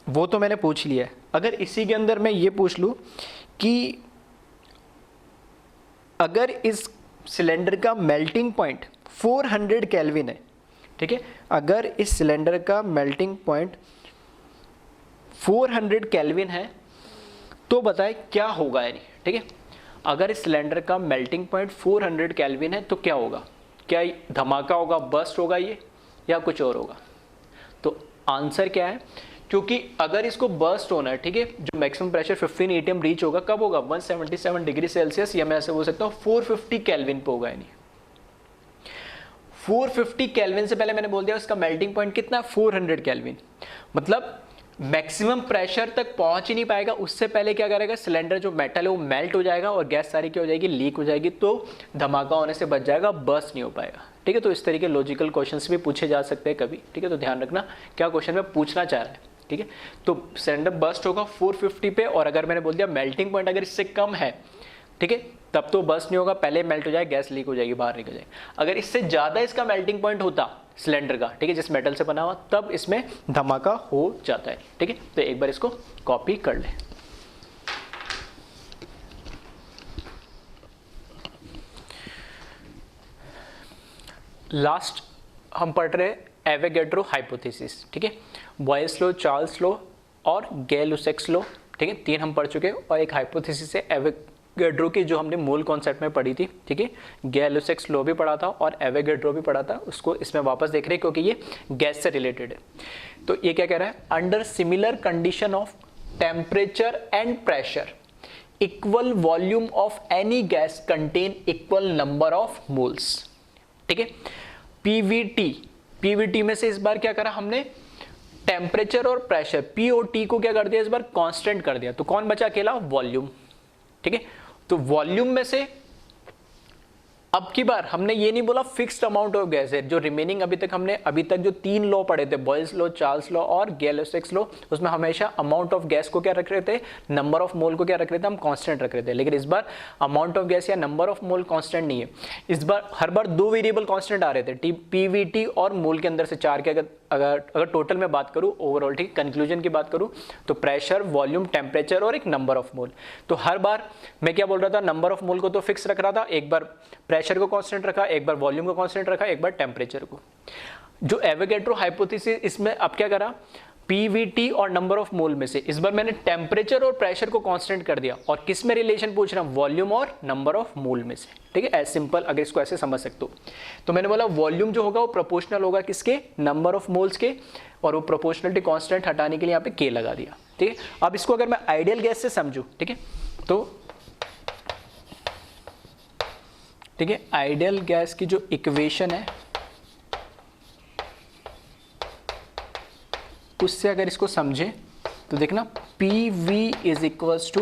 A: वो तो मैंने पूछ लिया है। अगर इसी के अंदर मैं ये पूछ लूँ कि अगर इस सिलेंडर का मेल्टिंग पॉइंट 400 केल्विन है, ठीक है, अगर इस सिलेंडर का मेल्टिंग पॉइंट 400 केल्विन है तो बताए क्या होगा, यानी, ठीक है, अगर इस सिलेंडर का मेल्टिंग पॉइंट 400 केल्विन है तो क्या होगा, क्या धमाका होगा, बर्स्ट होगा ये, या कुछ और होगा। तो आंसर क्या है, क्योंकि अगर इसको बर्स्ट होना है, ठीक है, जो मैक्सिमम प्रेशर 15 atm रीच होगा, कब होगा, 177 डिग्री सेल्सियस, या मैं ऐसे बोल सकता हूँ 450 केल्विन पे होगा। यानी 450 केल्विन से पहले मैंने बोल दिया उसका मेल्टिंग पॉइंट कितना, 400 केल्विन, मतलब मैक्सिमम प्रेशर तक पहुंच ही नहीं पाएगा, उससे पहले क्या करेगा, सिलेंडर जो मेटल है वो मेल्ट हो जाएगा और गैस सारी क्या हो जाएगी, लीक हो जाएगी, तो धमाका होने से बच जाएगा, बर्स्ट नहीं हो पाएगा, ठीक है। तो इस तरीके लॉजिकल क्वेश्चंस भी पूछे जा सकते हैं कभी, ठीक है, तो ध्यान रखना क्या क्वेश्चन में पूछना चाह रहा है, ठीक है। तो सिलेंडर बर्स्ट होगा 450 पे, और अगर मैंने बोल दिया मेल्टिंग पॉइंट अगर इससे कम है, ठीक है, तब तो बर्स्ट नहीं होगा, पहले मेल्ट हो जाएगा, गैस लीक हो जाएगी, बाहर निकल जाएगी। अगर इससे ज़्यादा इसका मेल्टिंग पॉइंट होता सिलेंडर का, ठीक है, जिस मेटल से बना हुआ, तब इसमें धमाका हो जाता है, ठीक है। तो एक बार इसको कॉपी कर ले। लास्ट हम पढ़ रहे एवोगैड्रो हाइपोथेसिस, ठीक है, बॉयल्स लॉ, चार्ल्स लॉ और गै-लुसैक्स लॉ, ठीक है, 3 हम पढ़ चुके हैं, और एक हाइपोथेसिस है एवोगैड्रो की जो हमने मूल कॉन्सेप्ट में पढ़ी थी, ठीक है, गै-लुसैक्स लॉ भी पढ़ा था और एवोगैड्रो भी पढ़ा था, उसको इसमें वापस देख रहे हैं क्योंकि ये गैस से रिलेटेड है। तो ये क्या कह रहा है, under similar condition of temperature and pressure equal volume of any gas contain equal number of moles, ठीक है। पीवीटी में से इस बार क्या करा हमने, टेम्परेचर और प्रेशर पीओटी को क्या कर दिया, इस बार कांस्टेंट कर दिया, तो कौन बचा अकेला, वॉल्यूम, ठीक है। तो वॉल्यूम में से अब की बार हमने ये नहीं बोला फिक्स्ड अमाउंट ऑफ गैस है, जो रिमेनिंग अभी तक जो 3 लॉ पढ़े थे, बॉयल्स लॉ, चार्ल्स लॉ और गै-लुसैक्स लॉ, उसमें हमेशा अमाउंट ऑफ गैस को क्या रख रहे थे, नंबर ऑफ मोल को क्या रख रहे थे, हम कांस्टेंट रख रहे थे। लेकिन इस बार अमाउंट ऑफ गैस या नंबर ऑफ मोल कांस्टेंट नहीं है, इस बार हर बार 2 वेरिएबल कांस्टेंट आ रहे थे, पीवीटी और मोल के अंदर से 4 के। अगर टोटल में बात करूं ओवरऑल, ठीक, कंक्लूजन की बात करूं तो प्रेशर, वॉल्यूम, टेम्परेचर और एक नंबर ऑफ मोल। तो हर बार मैं क्या बोल रहा था, नंबर ऑफ मोल को तो फिक्स रख रहा था, एक बार प्रेशर को कांस्टेंट रखा, एक बार वॉल्यूम को कांस्टेंट रखा, एक बार टेम्परेचर को। जो एवोगैड्रो हाइपोथेसिस, इसमें अब क्या करा, पीवीटी और नंबर ऑफ मोल में से इस बार मैंने टेम्परेचर और प्रेशर को कांस्टेंट कर दिया, और किस में रिलेशन पूछ रहा हूं, वॉल्यूम और नंबर ऑफ मोल में से, ठीक है। एज सिंपल, अगर इसको ऐसे समझ सकते हो तो मैंने बोला वॉल्यूम जो होगा वो प्रोपोर्शनल होगा किसके, नंबर ऑफ मोल्स के, और वो प्रोपोर्शनलिटी कांस्टेंट हटाने के लिए यहाँ पे के लगा दिया, ठीक है। अब इसको अगर मैं आइडियल गैस से समझूं, ठीक है, तो ठीक है, आइडियल गैस की जो इक्वेशन है उससे अगर इसको समझें तो देखना PV is equals to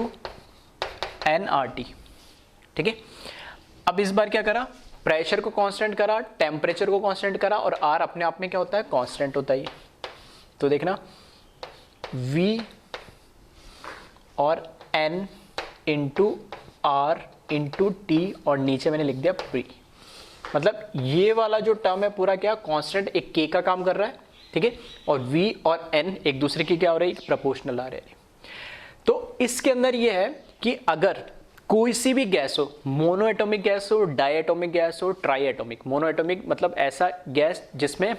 A: nRT, ठीक है। अब इस बार क्या करा, प्रेशर को कांस्टेंट करा, टेम्परेचर को कांस्टेंट करा, और R अपने आप में क्या होता है, कांस्टेंट होता है। तो देखना V और N into R into T, और नीचे मैंने लिख दिया P, मतलब ये वाला जो टर्म है पूरा क्या कांस्टेंट, एक K का काम कर रहा है, ठीक है, और V और N एक दूसरे की क्या हो रही है, प्रोपोर्शनल आ रहे हैं। तो इसके अंदर ये है कि अगर कोई सी भी गैस हो, मोनो एटॉमिक गैस हो, डाई एटॉमिक गैस हो, ट्राई एटॉमिक, मोनो एटॉमिक मतलब ऐसा गैस जिसमें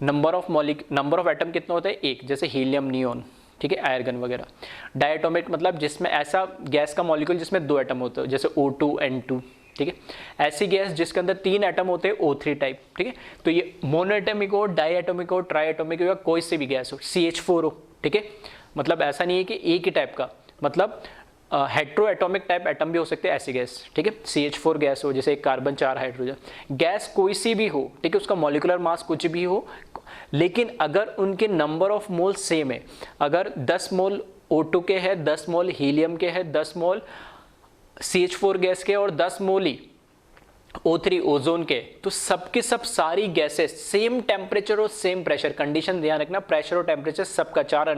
A: नंबर ऑफ एटम कितना होता है, 1, जैसे हीलियम, नियोन, ठीक है, आयरगन वगैरह। डाई एटॉमिक मतलब जिसमें ऐसा गैस का मॉलिक्यूल जिसमें 2 एटम होते हैं, जैसे O2 N2, ठीक है। ऐसी गैस जिसके अंदर 3 एटम होते हैं O3 टाइप, ठीक है। तो ये मोनोएटमिक हो, डाईएटमिक हो, ट्राईएटमिक हो या कोई से भी गैस हो, CH4 हो, ठीक है। मतलब ऐसा नहीं है कि एक ही टाइप का, मतलब हेट्रो एटॉमिक टाइप एटम भी हो सकते हैं ऐसी गैस, ठीक है। CH4 गैस हो, जैसे एक कार्बन 4 हाइड्रोजन, गैस कोई सी भी हो, ठीक है, उसका मॉलिक्यूलर मास कुछ भी हो, लेकिन अगर उनके नंबर ऑफ मोल सेम है, अगर 10 मोल O2 के है, 10 मोल हीलियम के है, 10 मोल CH4 गैस के और 10 मोल ही O3 ओजोन के, तो सबके सब सारी गैसेस सेम टेम्परेचर और सेम प्रेशर, कंडीशन ध्यान रखना, प्रेशर और टेम्परेचर सबका 4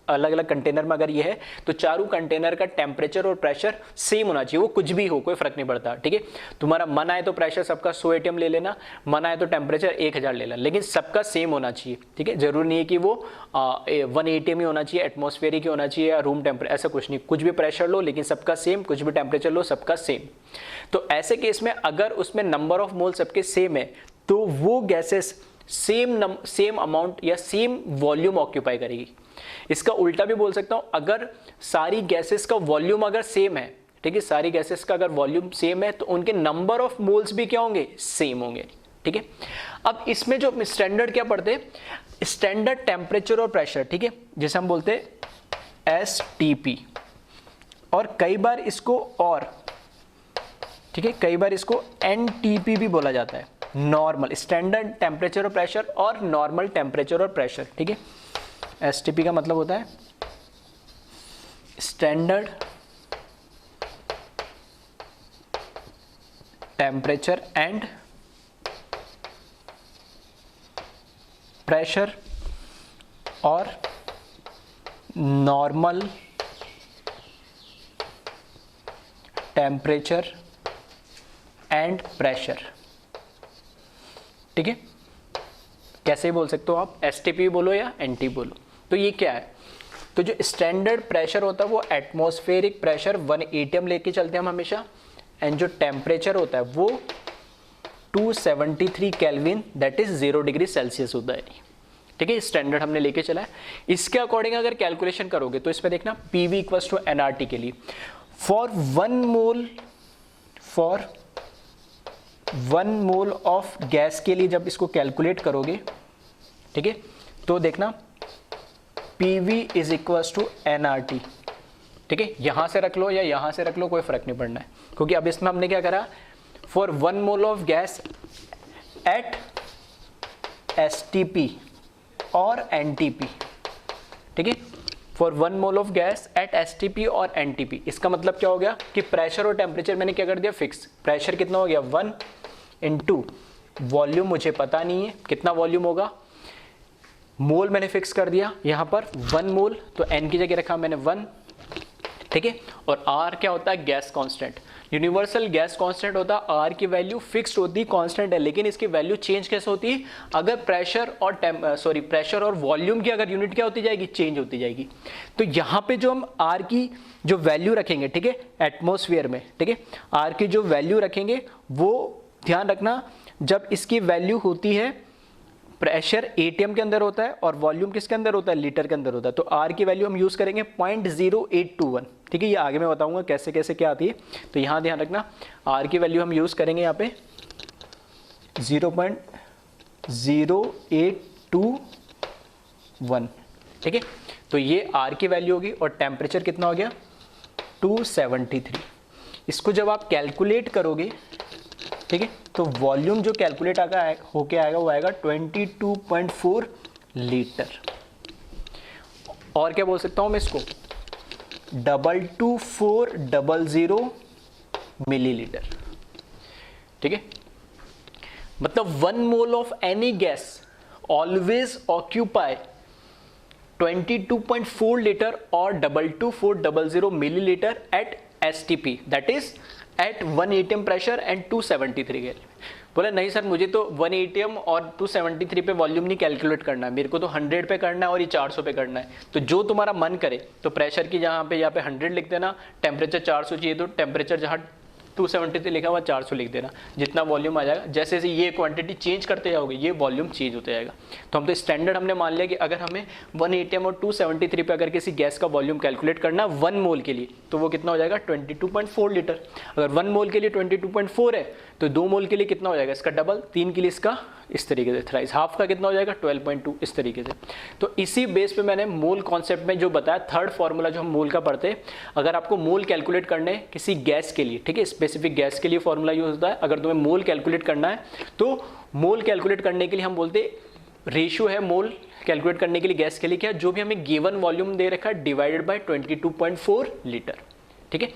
A: अलग अलग कंटेनर में अगर ये है तो चारों कंटेनर का टेम्परेचर और प्रेशर सेम होना चाहिए, वो कुछ भी हो, कोई फर्क नहीं पड़ता, ठीक है। तुम्हारा मन आए तो प्रेशर सबका 100 ATM ले लेना, मन आए तो टेम्परेचर 1000 ले लेना, लेकिन सबका सेम होना चाहिए, ठीक है। जरूरी नहीं है कि वो 1 ATM ही होना चाहिए, एटमॉस्फेरिक ही होना चाहिए या रूम टेम्परेचर, ऐसा कुछ नहीं, कुछ भी प्रेशर लो लेकिन सबका सेम, कुछ भी टेम्परेचर लो सबका सेम। तो ऐसे केस में अगर उसमें नंबर ऑफ मोल सबके सेम है तो वो गैसेस सेम अमाउंट या सेम वॉल्यूम ऑक्यूपाई करेगी। इसका उल्टा भी बोल सकता हूं, अगर सारी गैसेस का वॉल्यूम अगर सेम है, ठीक है, सारी गैसेस का अगर वॉल्यूम सेम है तो उनके नंबर ऑफ मोल्स भी क्या होंगे, सेम होंगे, ठीक है। अब इसमें जो स्टैंडर्ड क्या पढ़ते हैं, स्टैंडर्ड टेम्परेचर और प्रेशर, ठीक है, जैसे हम बोलते हैं STP, और कई बार इसको और, ठीक है, कई बार इसको NTP भी बोला जाता है, नॉर्मल स्टैंडर्ड टेम्परेचर और प्रेशर और नॉर्मल टेम्परेचर और प्रेशर, ठीक है। STP का मतलब होता है स्टैंडर्ड टेम्परेचर एंड प्रेशर और नॉर्मल टेम्परेचर एंड प्रेशर, ठीक है। कैसे बोल सकते हो आप, STP बोलो या NT बोलो। तो ये क्या है, तो जो स्टैंडर्ड प्रेशर होता है वो एटमॉस्फेरिक प्रेशर 1 ATM लेके चलते हैं हम हमेशा, एंड जो टेम्परेचर होता है वो 273 kelvin, that is 0 degree Celsius होता है, ठीक है। स्टैंडर्ड हमने लेके चला है। इसके अकॉर्डिंग अगर कैलकुलेशन करोगे तो इसमें देखना PV इक्वल्स टू nRT के लिए फॉर 1 मोल ऑफ गैस के लिए जब इसको कैलकुलेट करोगे, ठीक है, तो देखना PV is equals to nRT, ठीक है। यहां से रख लो या यहां से रख लो, कोई फर्क नहीं पड़ना है, क्योंकि अब इसमें हमने क्या करा, for 1 mole of gas eight STP और NTP, ठीक है, for 1 mole of gas eight STP और NTP। इसका मतलब क्या हो गया कि प्रेशर और टेम्परेचर मैंने क्या कर दिया, फिक्स। प्रेशर कितना हो गया 1 इंटू वॉल्यूम, मुझे पता नहीं है कितना वॉल्यूम होगा, मोल मैंने फिक्स कर दिया यहाँ पर 1 मोल, तो N की जगह रखा मैंने 1, ठीक है। और R क्या होता है, gas constant, universal gas constant होता है, R की वैल्यू फिक्स्ड होती है, कांस्टेंट है, लेकिन इसकी वैल्यू चेंज कैसे होती है, अगर प्रेशर और वॉल्यूम की अगर यूनिट क्या होती जाएगी, चेंज होती जाएगी। तो यहाँ पे जो हम R की जो वैल्यू रखेंगे, ठीक है, एटमॉस्फेयर में, ठीक है, R की जो वैल्यू रखेंगे वो ध्यान रखना, जब इसकी वैल्यू होती है, प्रेशर ATM के अंदर होता है और वॉल्यूम किसके अंदर होता है, लीटर के अंदर होता है, तो R की वैल्यू हम यूज करेंगे 0.0821, ठीक है। ये आगे मैं बताऊंगा कैसे कैसे क्या आती है, तो यहाँ ध्यान रखना R की वैल्यू हम यूज करेंगे यहाँ पे 0.0821, ठीक है। तो ये R की वैल्यू होगी और टेम्परेचर कितना हो गया 273। इसको जब आप कैलकुलेट करोगे, ठीक है, तो वॉल्यूम जो कैलकुलेट होके आएगा वो आएगा 22.4 लीटर। और क्या बोल सकता हूं मैं इसको, 22400 मिलीलीटर, ठीक है। मतलब 1 mole of any gas always occupy 22.4 litre और 22400 millilitre at STP, that is at 1 ATM pressure and 273 kelvin. बोले नहीं सर, मुझे तो 1 ATM और 273 पे वॉल्यूम नहीं कैलकुलेट करना है, मेरे को तो 100 पे करना है और ये 400 पे करना है। तो जो तुम्हारा मन करे, तो प्रेशर की यहाँ पे 100 लिख देना, टेम्परेचर 400 चाहिए तो टेम्परेचर जहाँ 273 लिखा हुआ 400 लिख देना, जितना वॉल्यूम आ जाएगा। जैसे जैसे ये क्वांटिटी चेंज करते जाओगे ये वॉल्यूम चेंज होता जाएगा। तो हम तो स्टैंडर्ड हमने मान लिया कि अगर हमें 1 atm और 273 पे अगर किसी गैस का वॉल्यूम कैलकुलेट करना है 1 मोल के लिए, तो वो कितना हो जाएगा 22.4 लीटर। अगर 1 मोल के लिए 22.4 है तो 2 मोल के लिए कितना हो जाएगा इसका डबल, 3 के लिए इसका इस तरीके से थ्राइस, हाफ का कितना हो जाएगा 12.2 इस तरीके से। तो इसी बेस पे मैंने मोल कॉन्सेप्ट में जो बताया थर्ड फार्मूला जो हम मोल का पढ़ते हैं, अगर आपको मोल कैलकुलेट करने किसी गैस के लिए, ठीक है, स्पेसिफिक गैस के लिए फार्मूला यूज होता है। अगर तुम्हें मोल कैलकुलेट करना है तो मोल कैलकुलेट करने के लिए हम बोलते हैं रेशियो है मोल कैलकुलेट करने के लिए गैस के लिए क्या, जो भी हमें गिवन वॉल्यूम दे रखा है डिवाइडेड बाय 22.4 लीटर, ठीक है।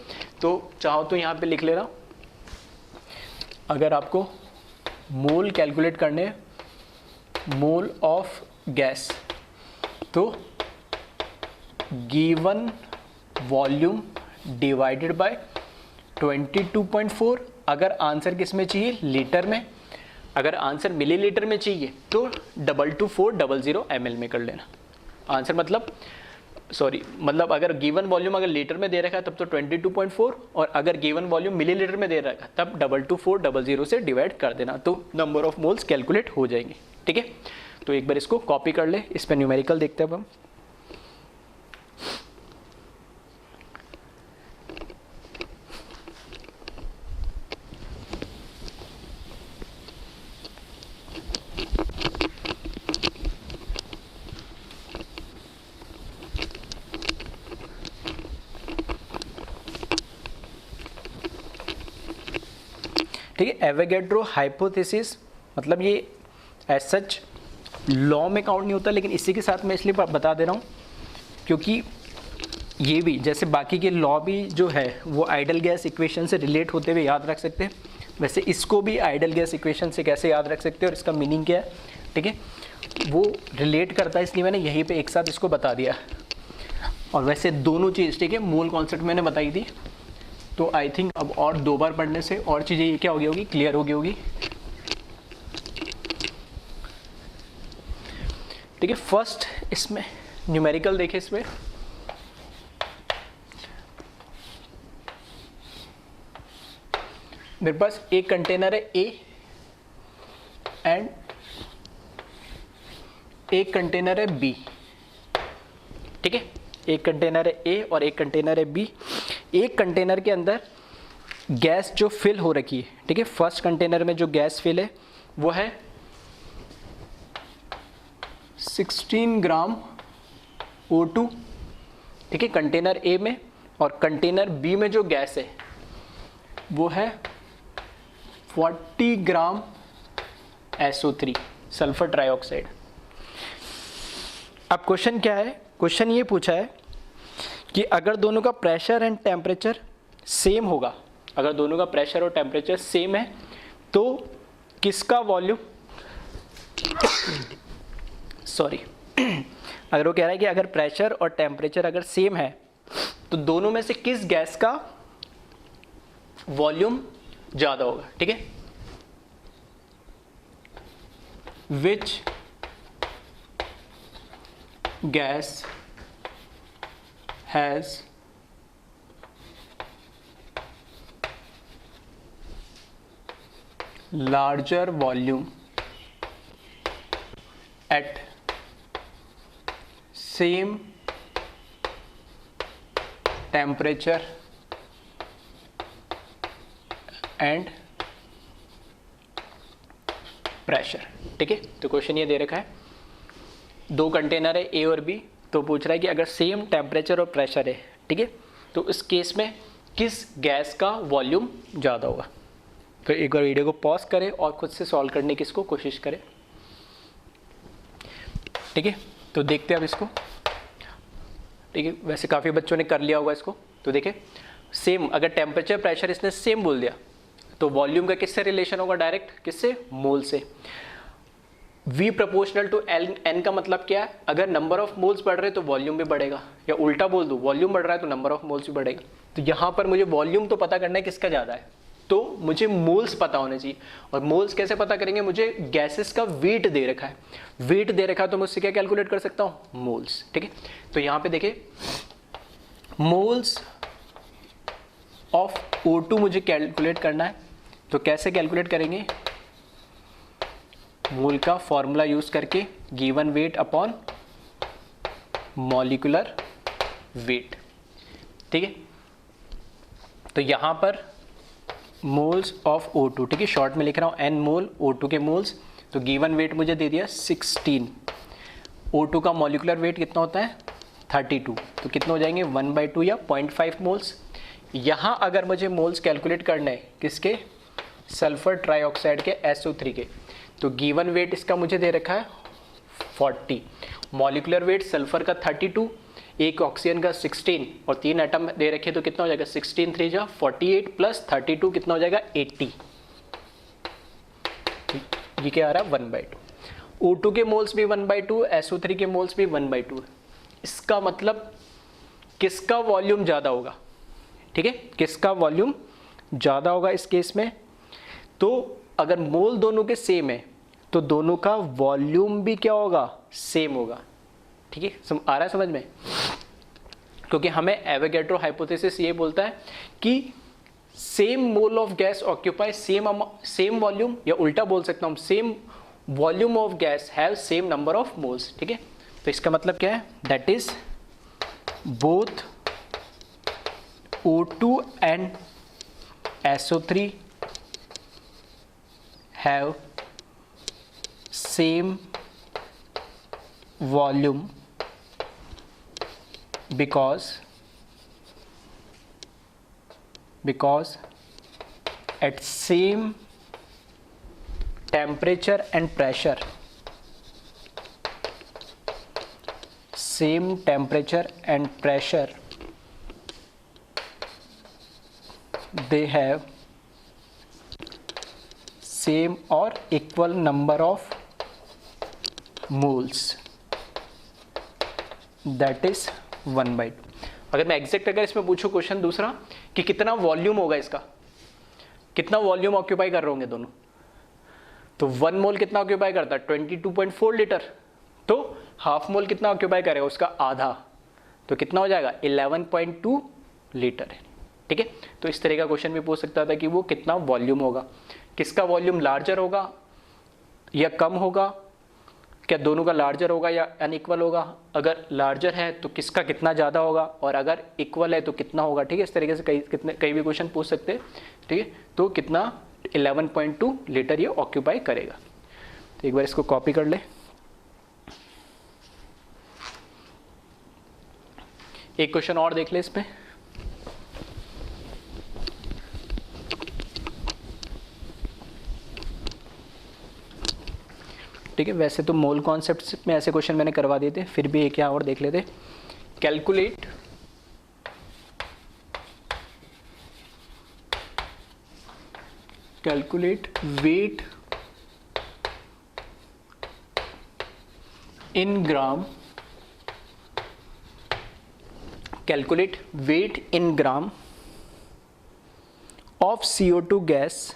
A: तो चाहो तो यहाँ पे लिख ले रहा हूँ, अगर आपको मोल कैलकुलेट करने मोल ऑफ गैस तो गिवन वॉल्यूम डिवाइडेड बाय 22.4। अगर आंसर किस में चाहिए लीटर में, अगर आंसर मिलीलीटर में चाहिए तो 22400 ml में कर लेना आंसर। मतलब अगर गिवन वॉल्यूम अगर लीटर में दे रखा है तब तो 22.4, और अगर गिवन वॉल्यूम मिलीलीटर में दे रखा है तब 22400 से डिवाइड कर देना, तो नंबर ऑफ मोल्स कैलकुलेट हो जाएंगे, ठीक है। तो एक बार इसको कॉपी कर ले, इस पर न्यूमेरिकल देखते हैं अब हम। ठीक है, एवोगैड्रो हाइपोथेसिस, मतलब ये एज सच लॉ में काउंट नहीं होता, लेकिन इसी के साथ मैं इसलिए बता दे रहा हूँ क्योंकि ये भी जैसे बाकी के लॉ भी जो है वो आइडल गैस इक्वेशन से रिलेट होते हुए याद रख सकते हैं, वैसे इसको भी आइडल गैस इक्वेशन से कैसे याद रख सकते हैं और इसका मीनिंग क्या है, ठीक है, वो रिलेट करता है, इसलिए मैंने यहीं पे एक साथ इसको बता दिया। और वैसे दोनों चीज़, ठीक है, मूल कॉन्सेप्ट मैंने बताई थी, तो आई थिंक अब और 2 बार पढ़ने से और चीज़ें ये क्या हो गई होगी, क्लियर हो गई होगी, ठीक है। फर्स्ट इसमें न्यूमेरिकल देखें, इसमें मेरे पास एक कंटेनर है ए एंड एक कंटेनर है बी, ठीक है, एक कंटेनर है ए और एक कंटेनर है बी। एक कंटेनर के अंदर गैस जो फिल हो रखी है, ठीक है, फर्स्ट कंटेनर में जो गैस फिल है वो है 16 ग्राम O2, ठीक है, कंटेनर ए में, और कंटेनर बी में जो गैस है वो है 40 ग्राम SO3 सल्फर ट्राइऑक्साइड। अब क्वेश्चन क्या है, क्वेश्चन ये पूछा है कि अगर दोनों का प्रेशर एंड टेम्परेचर सेम होगा, अगर दोनों का प्रेशर और टेम्परेचर सेम है तो किसका वॉल्यूम सॉरी अगर वो कह रहा है कि अगर प्रेशर और टेम्परेचर अगर सेम है तो दोनों में से किस गैस का वॉल्यूम ज़्यादा होगा, ठीक है, which gas has larger volume at same temperature and pressure, ठीक है। तो क्वेश्चन ये दे रखा है, 2 कंटेनर है ए और बी, तो पूछ रहा है कि अगर सेम टेम्परेचर और प्रेशर है, ठीक है, तो इस केस में किस गैस का वॉल्यूम ज़्यादा होगा। तो एक बार वीडियो को पॉज करें और खुद से सॉल्व करने की इसको कोशिश करें, ठीक है। तो देखते हैं अब इसको, ठीक है, वैसे काफ़ी बच्चों ने कर लिया होगा इसको। तो देखिए सेम, अगर टेम्परेचर प्रेशर इसने सेम बोल दिया तो वॉल्यूम का किससे रिलेशन होगा, डायरेक्ट किससे, मोल से। V प्रोपोर्शनल टू N का मतलब क्या है, अगर नंबर ऑफ मोल्स बढ़ रहे तो वॉल्यूम भी बढ़ेगा, या उल्टा बोल दूँ वॉल्यूम बढ़ रहा है तो नंबर ऑफ मोल्स भी बढ़ेगा। तो यहाँ पर मुझे वॉल्यूम तो पता करना है किसका ज़्यादा है, तो मुझे मोल्स पता होने चाहिए। और मोल्स कैसे पता करेंगे, मुझे गैसेस का वेट दे रखा है, वेट दे रखा है तो मैं उससे क्या कैलकुलेट कर सकता हूँ, मोल्स, ठीक है। तो यहाँ पे देखिए मोल्स ऑफ O2 मुझे कैलकुलेट करना है, तो कैसे कैलकुलेट करेंगे? मोल का फॉर्मूला यूज करके, given weight upon molecular weight, ठीक है। तो यहां पर मोल्स ऑफ O2, ठीक है, शॉर्ट में लिख रहा हूं n मोल O2 के मोल्स, तो गिवन वेट मुझे दे दिया 16। O2 का मॉलिक्यूलर वेट कितना होता है? 32, तो कितने हो जाएंगे? 1/2 या 0.5 मोल्स। यहाँ अगर मुझे मोल्स कैलकुलेट करना है किसके? सल्फर ट्राइऑक्साइड के SO3 के, तो गिवन वेट इसका मुझे दे रखा है 40, मॉलिक्यूलर वेट सल्फर का 32, एक ऑक्सीजन का 16 और 3 एटम दे रखे, तो कितना हो जाएगा? 16 3 जा 48 प्लस 32 कितना हो जाएगा? 80। ये क्या आ रहा है? 1/2। O2 के मोल्स भी 1/2, SO3 के मोल्स भी 1/2। इसका मतलब किसका वॉल्यूम ज़्यादा होगा? ठीक है, किसका वॉल्यूम ज़्यादा होगा इस केस में? तो अगर मोल दोनों के सेम है तो दोनों का वॉल्यूम भी क्या होगा? सेम होगा, ठीक है। आ रहा है समझ में? क्योंकि हमें एवोगैड्रो हाइपोथेसिस ये बोलता है कि same mole of gas occupy same volume, या उल्टा बोल सकता हूँ, same volume of guys have same number of moles, ठीक है। तो इसका मतलब क्या है? That is both O2 and SO3 have same volume because at same temperature and pressure, they have same or equal number of moles, that is 1/2। अगर मैं एग्जैक्ट अगर इसमें पूछूं क्वेश्चन दूसरा कि कितना वॉल्यूम होगा इसका, कितना वॉल्यूम ऑक्यूपाई कर रहे होंगे दोनों, तो 1 मोल कितना ऑक्यूपाई करता है? 22.4 लीटर। तो हाफ मोल कितना ऑक्यूपाई करेगा? उसका आधा, तो कितना हो जाएगा? 11.2 लीटर है, ठीक है। तो इस तरह का क्वेश्चन भी पूछ सकता था कि वो कितना वॉल्यूम होगा, किसका वॉल्यूम लार्जर होगा या कम होगा, क्या दोनों का लार्जर होगा या अनइक्वल होगा, अगर लार्जर है तो किसका कितना ज़्यादा होगा, और अगर इक्वल है तो कितना होगा, ठीक है। इस तरीके से कई भी क्वेश्चन पूछ सकते हैं, ठीक है। तो कितना 11.2 लीटर ये ऑक्यूपाई करेगा। तो एक बार इसको कॉपी कर ले। एक क्वेश्चन और देख ले इसमें। ठीक है, वैसे तो मोल कॉन्सेप्ट में ऐसे क्वेश्चन मैंने करवा दिए थे, फिर भी एक यहाँ और देख लेते। Calculate weight in gram, calculate weight in gram of CO2 gas,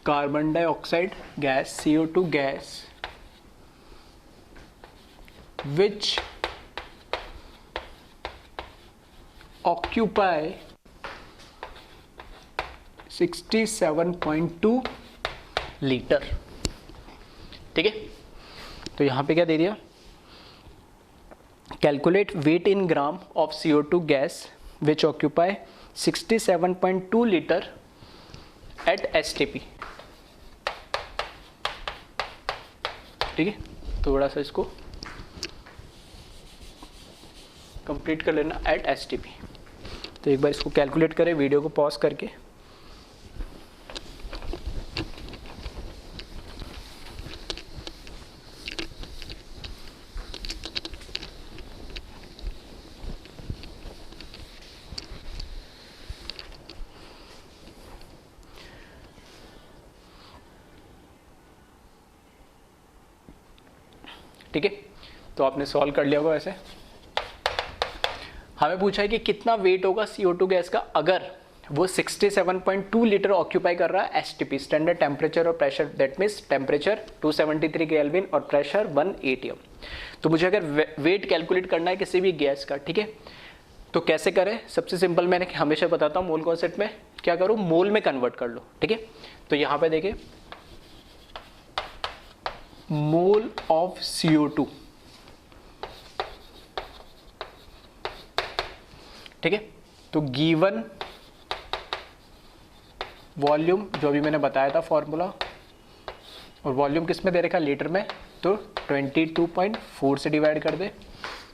A: carbon dioxide gas, CO2 gas, which occupy 67.2 litre, ठीक है। तो यहां पे क्या दे दिया? Calculate weight in gram of CO2 gas which occupy 67.2 litre at STP, ठीक है। थोड़ा सा इसको कंप्लीट कर लेना, एट STP। तो एक बार इसको कैलकुलेट करें वीडियो को पॉज करके। ठीक है, तो आपने सॉल्व कर लिया होगा। ऐसे हमें पूछा है कि कितना वेट होगा CO2 गैस का अगर वो 67.2 लीटर ऑक्यूपाई कर रहा है STP, स्टैंडर्ड टेम्परेचर और pressure, that means temperature 273 kelvin और प्रेशर 1 atm। तो मुझे अगर वेट कैलकुलेट करना है किसी भी गैस का, ठीक है, तो कैसे करें? सबसे सिंपल मैंने हमेशा बताता हूँ मोल कॉन्सेप्ट में क्या करो, मोल में कन्वर्ट कर लो, ठीक है। तो यहाँ पे देखिए मोल ऑफ CO2, ठीक है। तो गिवन वॉल्यूम जो अभी मैंने बताया था फॉर्मूला, और वॉल्यूम किस में दे रखा, लीटर में, तो 22.4 से डिवाइड कर दे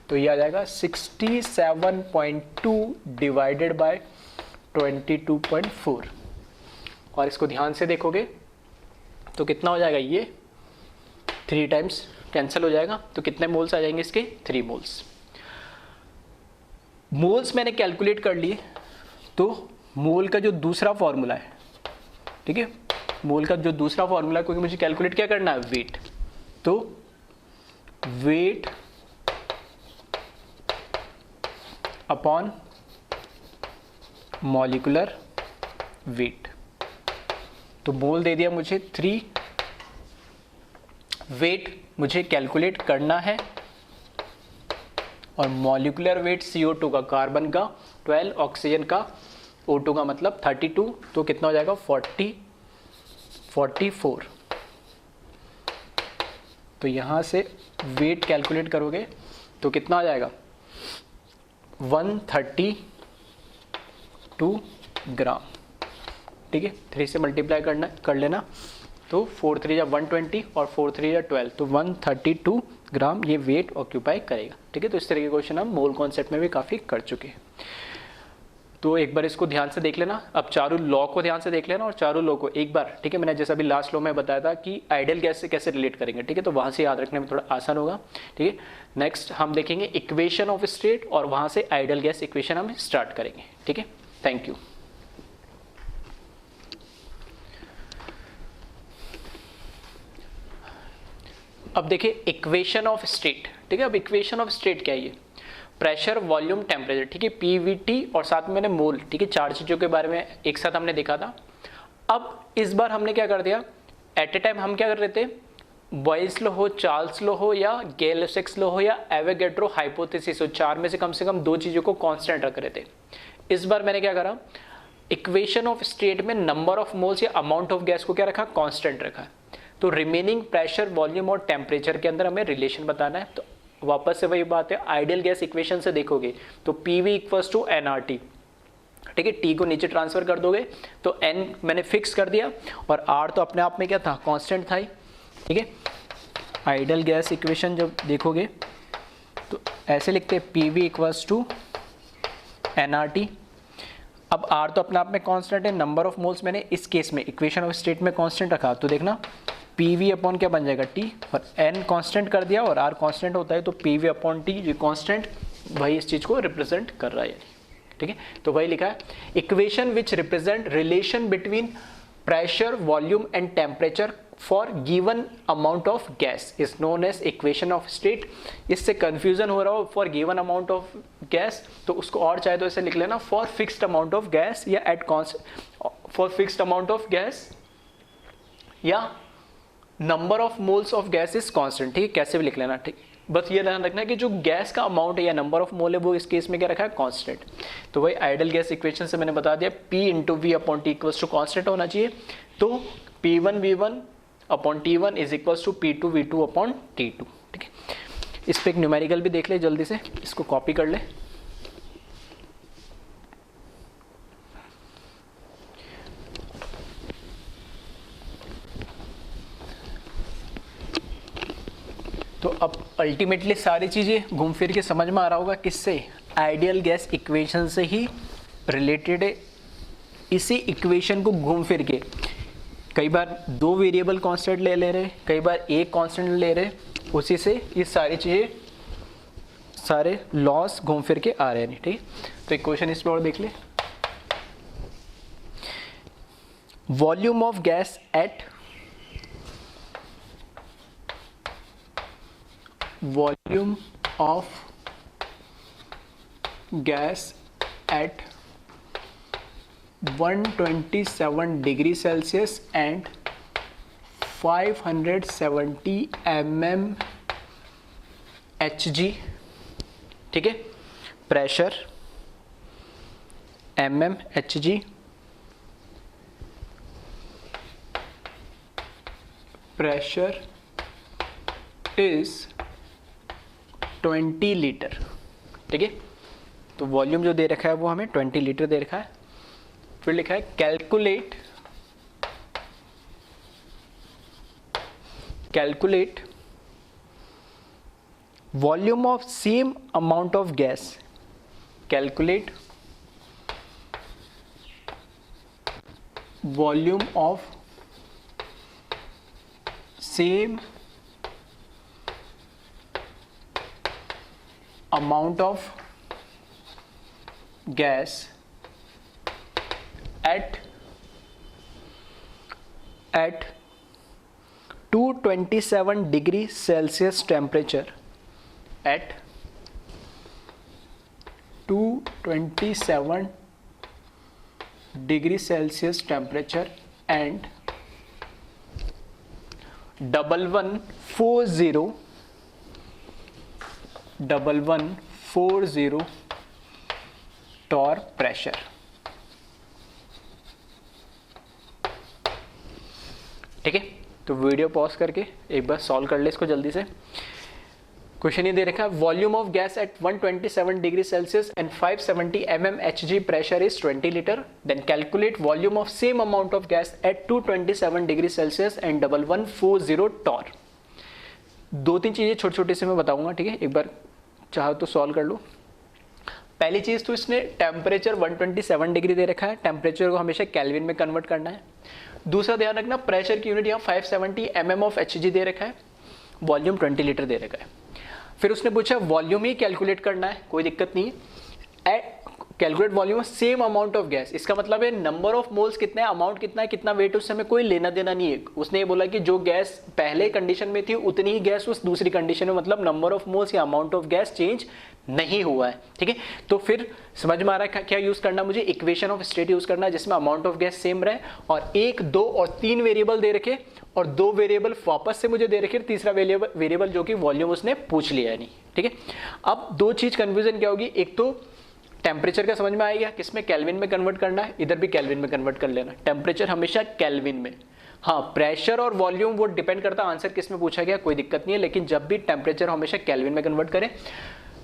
A: तो ये आ जाएगा 67.2 डिवाइडेड बाय 22.4। और इसको ध्यान से देखोगे तो कितना हो जाएगा, ये 3 टाइम्स कैंसिल हो जाएगा, तो कितने मोल्स आ जाएंगे इसके, 3 मोल्स। मोल्स मैंने कैलकुलेट कर लिए, तो मोल का जो दूसरा फॉर्मूला है, ठीक है, मोल का जो दूसरा फॉर्मूला, क्योंकि मुझे कैलकुलेट क्या करना है, वेट, तो वेट अपॉन मॉलिक्यूलर वेट। तो मोल दे दिया मुझे 3, वेट मुझे कैलकुलेट करना है, और मॉलिक्यूलर वेट CO2 का, कार्बन का 12, ऑक्सीजन का O2 का मतलब 32, तो कितना हो जाएगा 44। तो यहाँ से वेट कैलकुलेट करोगे तो कितना आ जाएगा 132 ग्राम, ठीक है। 3 से मल्टीप्लाई कर लेना, तो 4 3 या 120 और 4 3 या 12, तो 132 ग्राम ये वेट ऑक्यूपाई करेगा, ठीक है। तो इस तरह के क्वेश्चन हम मोल कॉन्सेप्ट में भी काफ़ी कर चुके हैं। तो एक बार इसको ध्यान से देख लेना, अब चारों लॉ को ध्यान से देख लेना, और चारों लॉ को एक बार, ठीक है, मैंने जैसा अभी लास्ट लॉ में बताया था कि आइडियल गैस से कैसे रिलेट करेंगे, ठीक है, तो वहाँ से याद रखने में थोड़ा आसान होगा, ठीक है। नेक्स्ट हम देखेंगे इक्वेशन ऑफ स्टेट, और वहाँ से आइडियल गैस इक्वेशन हम स्टार्ट करेंगे, ठीक है। Thank you. अब देखिए इक्वेशन ऑफ स्टेट, ठीक है। अब इक्वेशन ऑफ स्टेट क्या है, ये प्रेशर, वॉल्यूम, टेम्परेचर, ठीक है, PVT और साथ में मैंने मोल, ठीक है, 4 चीज़ों के बारे में एक साथ हमने देखा था। अब इस बार हमने क्या कर दिया, एट ए टाइम हम क्या कर रहे थे, बॉयल्स लॉ हो, चार्ल्स लॉ हो, या गैलोसेक्स लॉ हो, या एवोगैड्रो हाइपोथेसिस हो, 4 में से कम 2 चीज़ों को कांस्टेंट रख रहे थे। इस बार मैंने क्या करा, इक्वेशन ऑफ स्टेट में नंबर ऑफ मोल्स या अमाउंट ऑफ गैस को क्या रखा, कांस्टेंट रखा। तो रिमेनिंग प्रेशर, वॉल्यूम और टेम्परेचर के अंदर हमें रिलेशन बताना है। तो वापस से वही बात है, आइडियल गैस इक्वेशन से देखोगे तो PV इक्वल्स टू nRT, ठीक है, T को नीचे ट्रांसफर कर दोगे तो N मैंने फिक्स कर दिया, और R तो अपने आप में क्या था, कांस्टेंट था ही, ठीक है। आइडियल गैस इक्वेशन जब देखोगे तो ऐसे लिखते हैं PV इक्वल्स टू nRT। अब R तो अपने आप में कांस्टेंट है, नंबर ऑफ मोल्स मैंने इस केस में इक्वेशन ऑफ स्टेट में कांस्टेंट रखा, तो देखना PV अपॉन क्या बन जाएगा, T, और N कांस्टेंट कर दिया, और R कांस्टेंट होता है, तो PV अपॉन T जो कांस्टेंट, वही इस चीज़ को रिप्रेजेंट कर रहा है, ठीक है। तो वही लिखा है, equation which represent relation between pressure, volume and temperature for given amount of gas is known as equation of state. इससे कंफ्यूजन हो रहा हो for given amount of gas, तो उसको और चाहे तो ऐसे लिख लेना for fixed amount of gas, या at for fixed amount of gas, या number of moles of gas is constant, ठीक है, कैसे भी लिख लेना, ठीक। बस ये ध्यान रखना है कि जो गैस का अमाउंट है या नंबर ऑफ मोल है वो इस केस में क्या रखा है, कांस्टेंट। तो वही आइडियल गैस इक्वेशन से मैंने बता दिया P into V upon T equals to constant होना चाहिए, तो P1V1 upon T1 is equals to P2V2 upon T2, ठीक है। इस पर एक न्यूमेरिकल भी देख ले जल्दी से, इसको कॉपी कर ले। तो अब अल्टीमेटली सारी चीज़ें घूम फिर के समझ में आ रहा होगा, किससे, आइडियल गैस इक्वेशन से ही रिलेटेड है। इसी इक्वेशन को घूम फिर के कई बार 2 वेरिएबल कांस्टेंट ले रहे, कई बार एक कांस्टेंट ले रहे, उसी से ये सारी चीज़ें, सारे लॉस घूम फिर के आ रहे हैं, ठीक है। तो एक क्वेश्चन इस पर और देख ले, volume of gas eight volume of gas at 127 degree Celsius and 570 mm Hg, ठीक है। Pressure, mmHg pressure is 20 litre, ठीक है। तो वॉल्यूम जो दे रखा है वो हमें 20 लीटर दे रखा है। फिर लिखा है calculate volume of same amount of gas, calculate volume of same amount of gas at 227 degree Celsius temperature, at 227 degree Celsius temperature and 1140 torr pressure. ठीक है, तो वीडियो पॉज करके एक बार सॉल्व कर ले इसको जल्दी से। क्वेश्चन ये दे रखा है volume of gas at 127 degree Celsius and 570 mmHg pressure is 20 litre, then calculate volume of same amount of gas at 227 degree Celsius and 1140 torr. दो तीन चीजें छोटी छोटी से मैं बताऊंगा, ठीक है, एक बार चाहो तो सॉल्व कर लो। पहली चीज तो इसने टेम्परेचर 127 डिग्री दे रखा है, टेम्परेचर को हमेशा केल्विन में कन्वर्ट करना है। दूसरा ध्यान रखना प्रेशर की यूनिट यहाँ 570 mm ऑफ Hg दे रखा है, वॉल्यूम 20 लीटर दे रखा है। फिर उसने पूछा वॉल्यूम ही कैलकुलेट करना है, कोई दिक्कत नहीं है। Calculate volume same amount of gas, इसका मतलब है नंबर ऑफ मोल्स कितना है, अमाउंट कितना है, कितना वेट, उससे हमें कोई लेना देना नहीं है। उसने ये बोला कि जो गैस पहले कंडीशन में थी उतनी ही गैस उस दूसरी कंडीशन में, मतलब नंबर ऑफ मोल्स या अमाउंट ऑफ गैस चेंज नहीं हुआ है, ठीक है। तो फिर समझ में आ रहा है क्या यूज करना, मुझे इक्वेशन ऑफ स्टेट यूज करना है जिसमें अमाउंट ऑफ गैस सेम रहे और 1, 2 और 3 वेरिएबल दे रखे और 2 वेरिएबल वापस से मुझे दे रखे, तीसरा वेरिएबल जो कि वॉल्यूम उसने पूछ लिया नहीं, ठीक है। अब दो चीज कंफ्यूजन क्या होगी, एक तो टेम्परेचर का समझ में आएगा, किसमें केल्विन में कन्वर्ट करना है, इधर भी केल्विन में कन्वर्ट कर लेना, टेम्परेचर हमेशा केल्विन में। हाँ, प्रेशर और वॉल्यूम वो डिपेंड करता है आंसर किस में पूछा गया, कोई दिक्कत नहीं है, लेकिन जब भी टेम्परेचर हमेशा केल्विन में कन्वर्ट करें।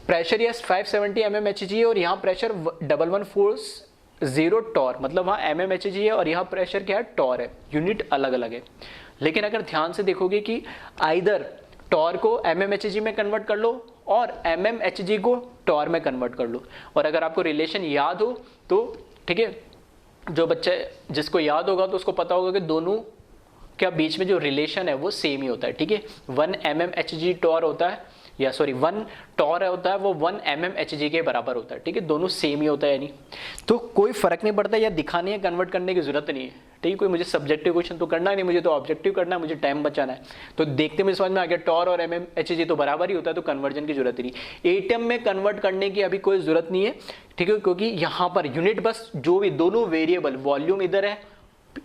A: प्रेशर यस 570 mmHg है और यहाँ प्रेशर 1140 टॉर, मतलब वहाँ mmHg है और यहाँ प्रेशर क्या है, टॉर है, यूनिट अलग अलग है। लेकिन अगर ध्यान से देखोगे कि आइदर टॉर को mmHg में कन्वर्ट कर लो और mmHg को टॉर में कन्वर्ट कर लो। और अगर आपको रिलेशन याद हो तो ठीक है, जो बच्चे जिसको याद होगा तो उसको पता होगा कि दोनों के बीच में जो रिलेशन है वो सेम ही होता है, ठीक है। 1 mmHg टॉर होता है, या सॉरी 1 टॉर होता है वो 1 mmHg के बराबर होता है, ठीक है, दोनों सेम ही होता है, यानी तो कोई फर्क नहीं पड़ता, या दिखाने या कन्वर्ट करने की जरूरत नहीं है, ठीक है। कोई मुझे सब्जेक्टिव क्वेश्चन तो करना नहीं, मुझे तो ऑब्जेक्टिव करना है, मुझे टाइम बचाना है। तो देखते मुझे समझ में आ गया टॉर और mmHg तो बराबर ही होता है, तो कन्वर्जन की जरूरत नहीं, एटीएम में कन्वर्ट करने की अभी कोई जरूरत नहीं है, ठीक है, क्योंकि यहाँ पर यूनिट बस जो भी दोनों वेरिएबल, वॉल्यूम इधर है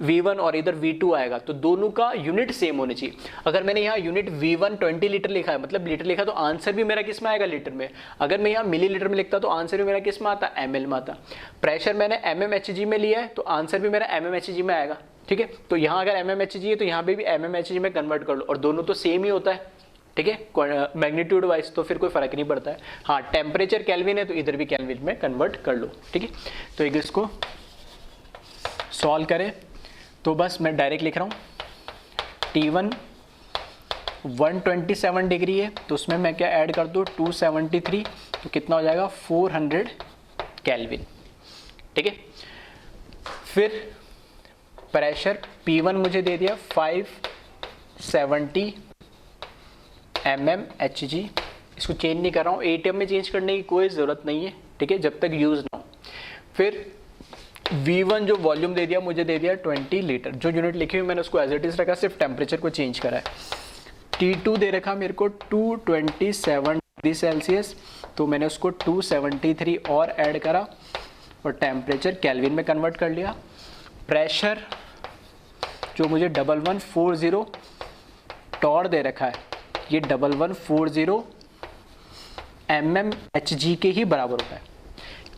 A: V1 और इधर V2 आएगा, तो दोनों का यूनिट सेम होने चाहिए। अगर मैंने यहाँ यूनिट V1 20 लीटर लिखा है, मतलब लीटर लिखा, तो आंसर भी मेरा किस में आएगा, लीटर में। अगर मैं यहाँ मिलीलीटर में लिखता तो आंसर भी मेरा किस में आता, ml में आता। प्रेशर मैंने mmHg में लिया है तो आंसर भी मेरा mmHg में आएगा, ठीक है। तो यहाँ अगर mmHg है तो यहाँ पे भी mmHg में कन्वर्ट कर लो, और दोनों तो सेम ही होता है, ठीक है, मैग्नीट्यूड वाइज, तो फिर कोई फर्क नहीं पड़ता है। हाँ, टेम्परेचर केल्विन है तो इधर भी केल्विन में कन्वर्ट कर लो, ठीक है। तो एक इसको सॉल्व करें तो बस मैं डायरेक्ट लिख रहा हूँ, T1 127 डिग्री है तो उसमें मैं क्या ऐड कर दूँ 273, तो कितना हो जाएगा 400 केल्विन, ठीक है। फिर प्रेशर P1 मुझे दे दिया 570 mmHg, इसको चेंज नहीं कर रहा हूँ, एटीएम में चेंज करने की कोई ज़रूरत नहीं है, ठीक है, जब तक यूज़ ना हो। फिर V1 जो वॉल्यूम दे दिया मुझे दे दिया 20 लीटर, जो यूनिट लिखी हुई मैंने उसको एज इट इज रखा, सिर्फ टेम्परेचर को चेंज करा है। T2 दे रखा मेरे को 227 डिग्री सेल्सियस, तो मैंने उसको 273 और ऐड करा और टेम्परेचर केल्विन में कन्वर्ट कर लिया। प्रेशर जो मुझे 1140 टॉर दे रखा है, ये 1140 mmHg के ही बराबर होता है।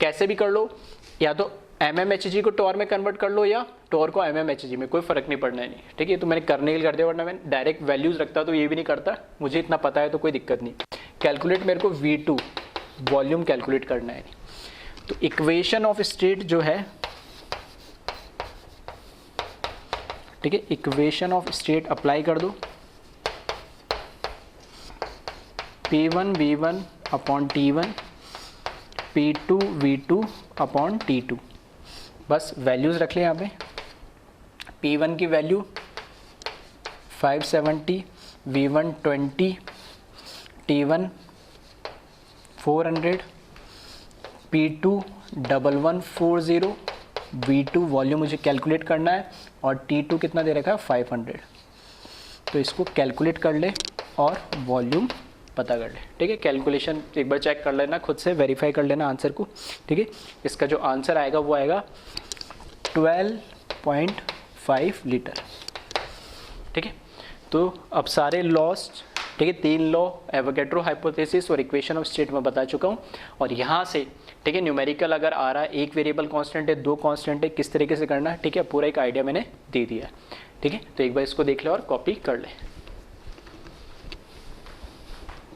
A: कैसे भी कर लो, या तो MMHg को टॉर में कन्वर्ट कर लो या टॉर को MMHg में, कोई फ़र्क नहीं पड़ना है नहीं, ठीक है। तो मैंने करने के लिए कर दिया, वरना मैं डायरेक्ट वैल्यूज़ रखता तो ये भी नहीं करता, मुझे इतना पता है तो कोई दिक्कत नहीं। कैलकुलेट मेरे को V2 वॉल्यूम कैलकुलेट करना है। तो इक्वेशन ऑफ स्टेट जो है, ठीक है, इक्वेशन ऑफ स्टेट अप्लाई कर दो, P1 V1 upon T1, P2 V2 upon T2, बस वैल्यूज़ रख लें यहाँ पे। P1 की value 570, V1 20, T1 400, P2 1140, V2 volume मुझे कैलकुलेट करना है और T2 कितना दे रखा है 500। तो इसको कैलकुलेट कर ले और वॉल्यूम पता कर ले, ठीक है। कैलकुलेशन एक बार चेक कर लेना, खुद से वेरीफाई कर लेना आंसर को, ठीक है। इसका जो आंसर आएगा वो आएगा 12.5 लीटर, ठीक है। तो अब सारे लॉस, ठीक है, 3 लॉ एवोगैड्रो हाइपोथेसिस और इक्वेशन ऑफ स्टेट में बता चुका हूँ। और यहाँ से, ठीक है, न्यूमेरिकल अगर आ रहा है, एक वेरिएबल कांस्टेंट है, 2 कांस्टेंट है, किस तरीके से करना है, ठीक है, पूरा एक आइडिया मैंने दे दिया है, ठीक है। तो एक बार इसको देख ले और कॉपी कर ले।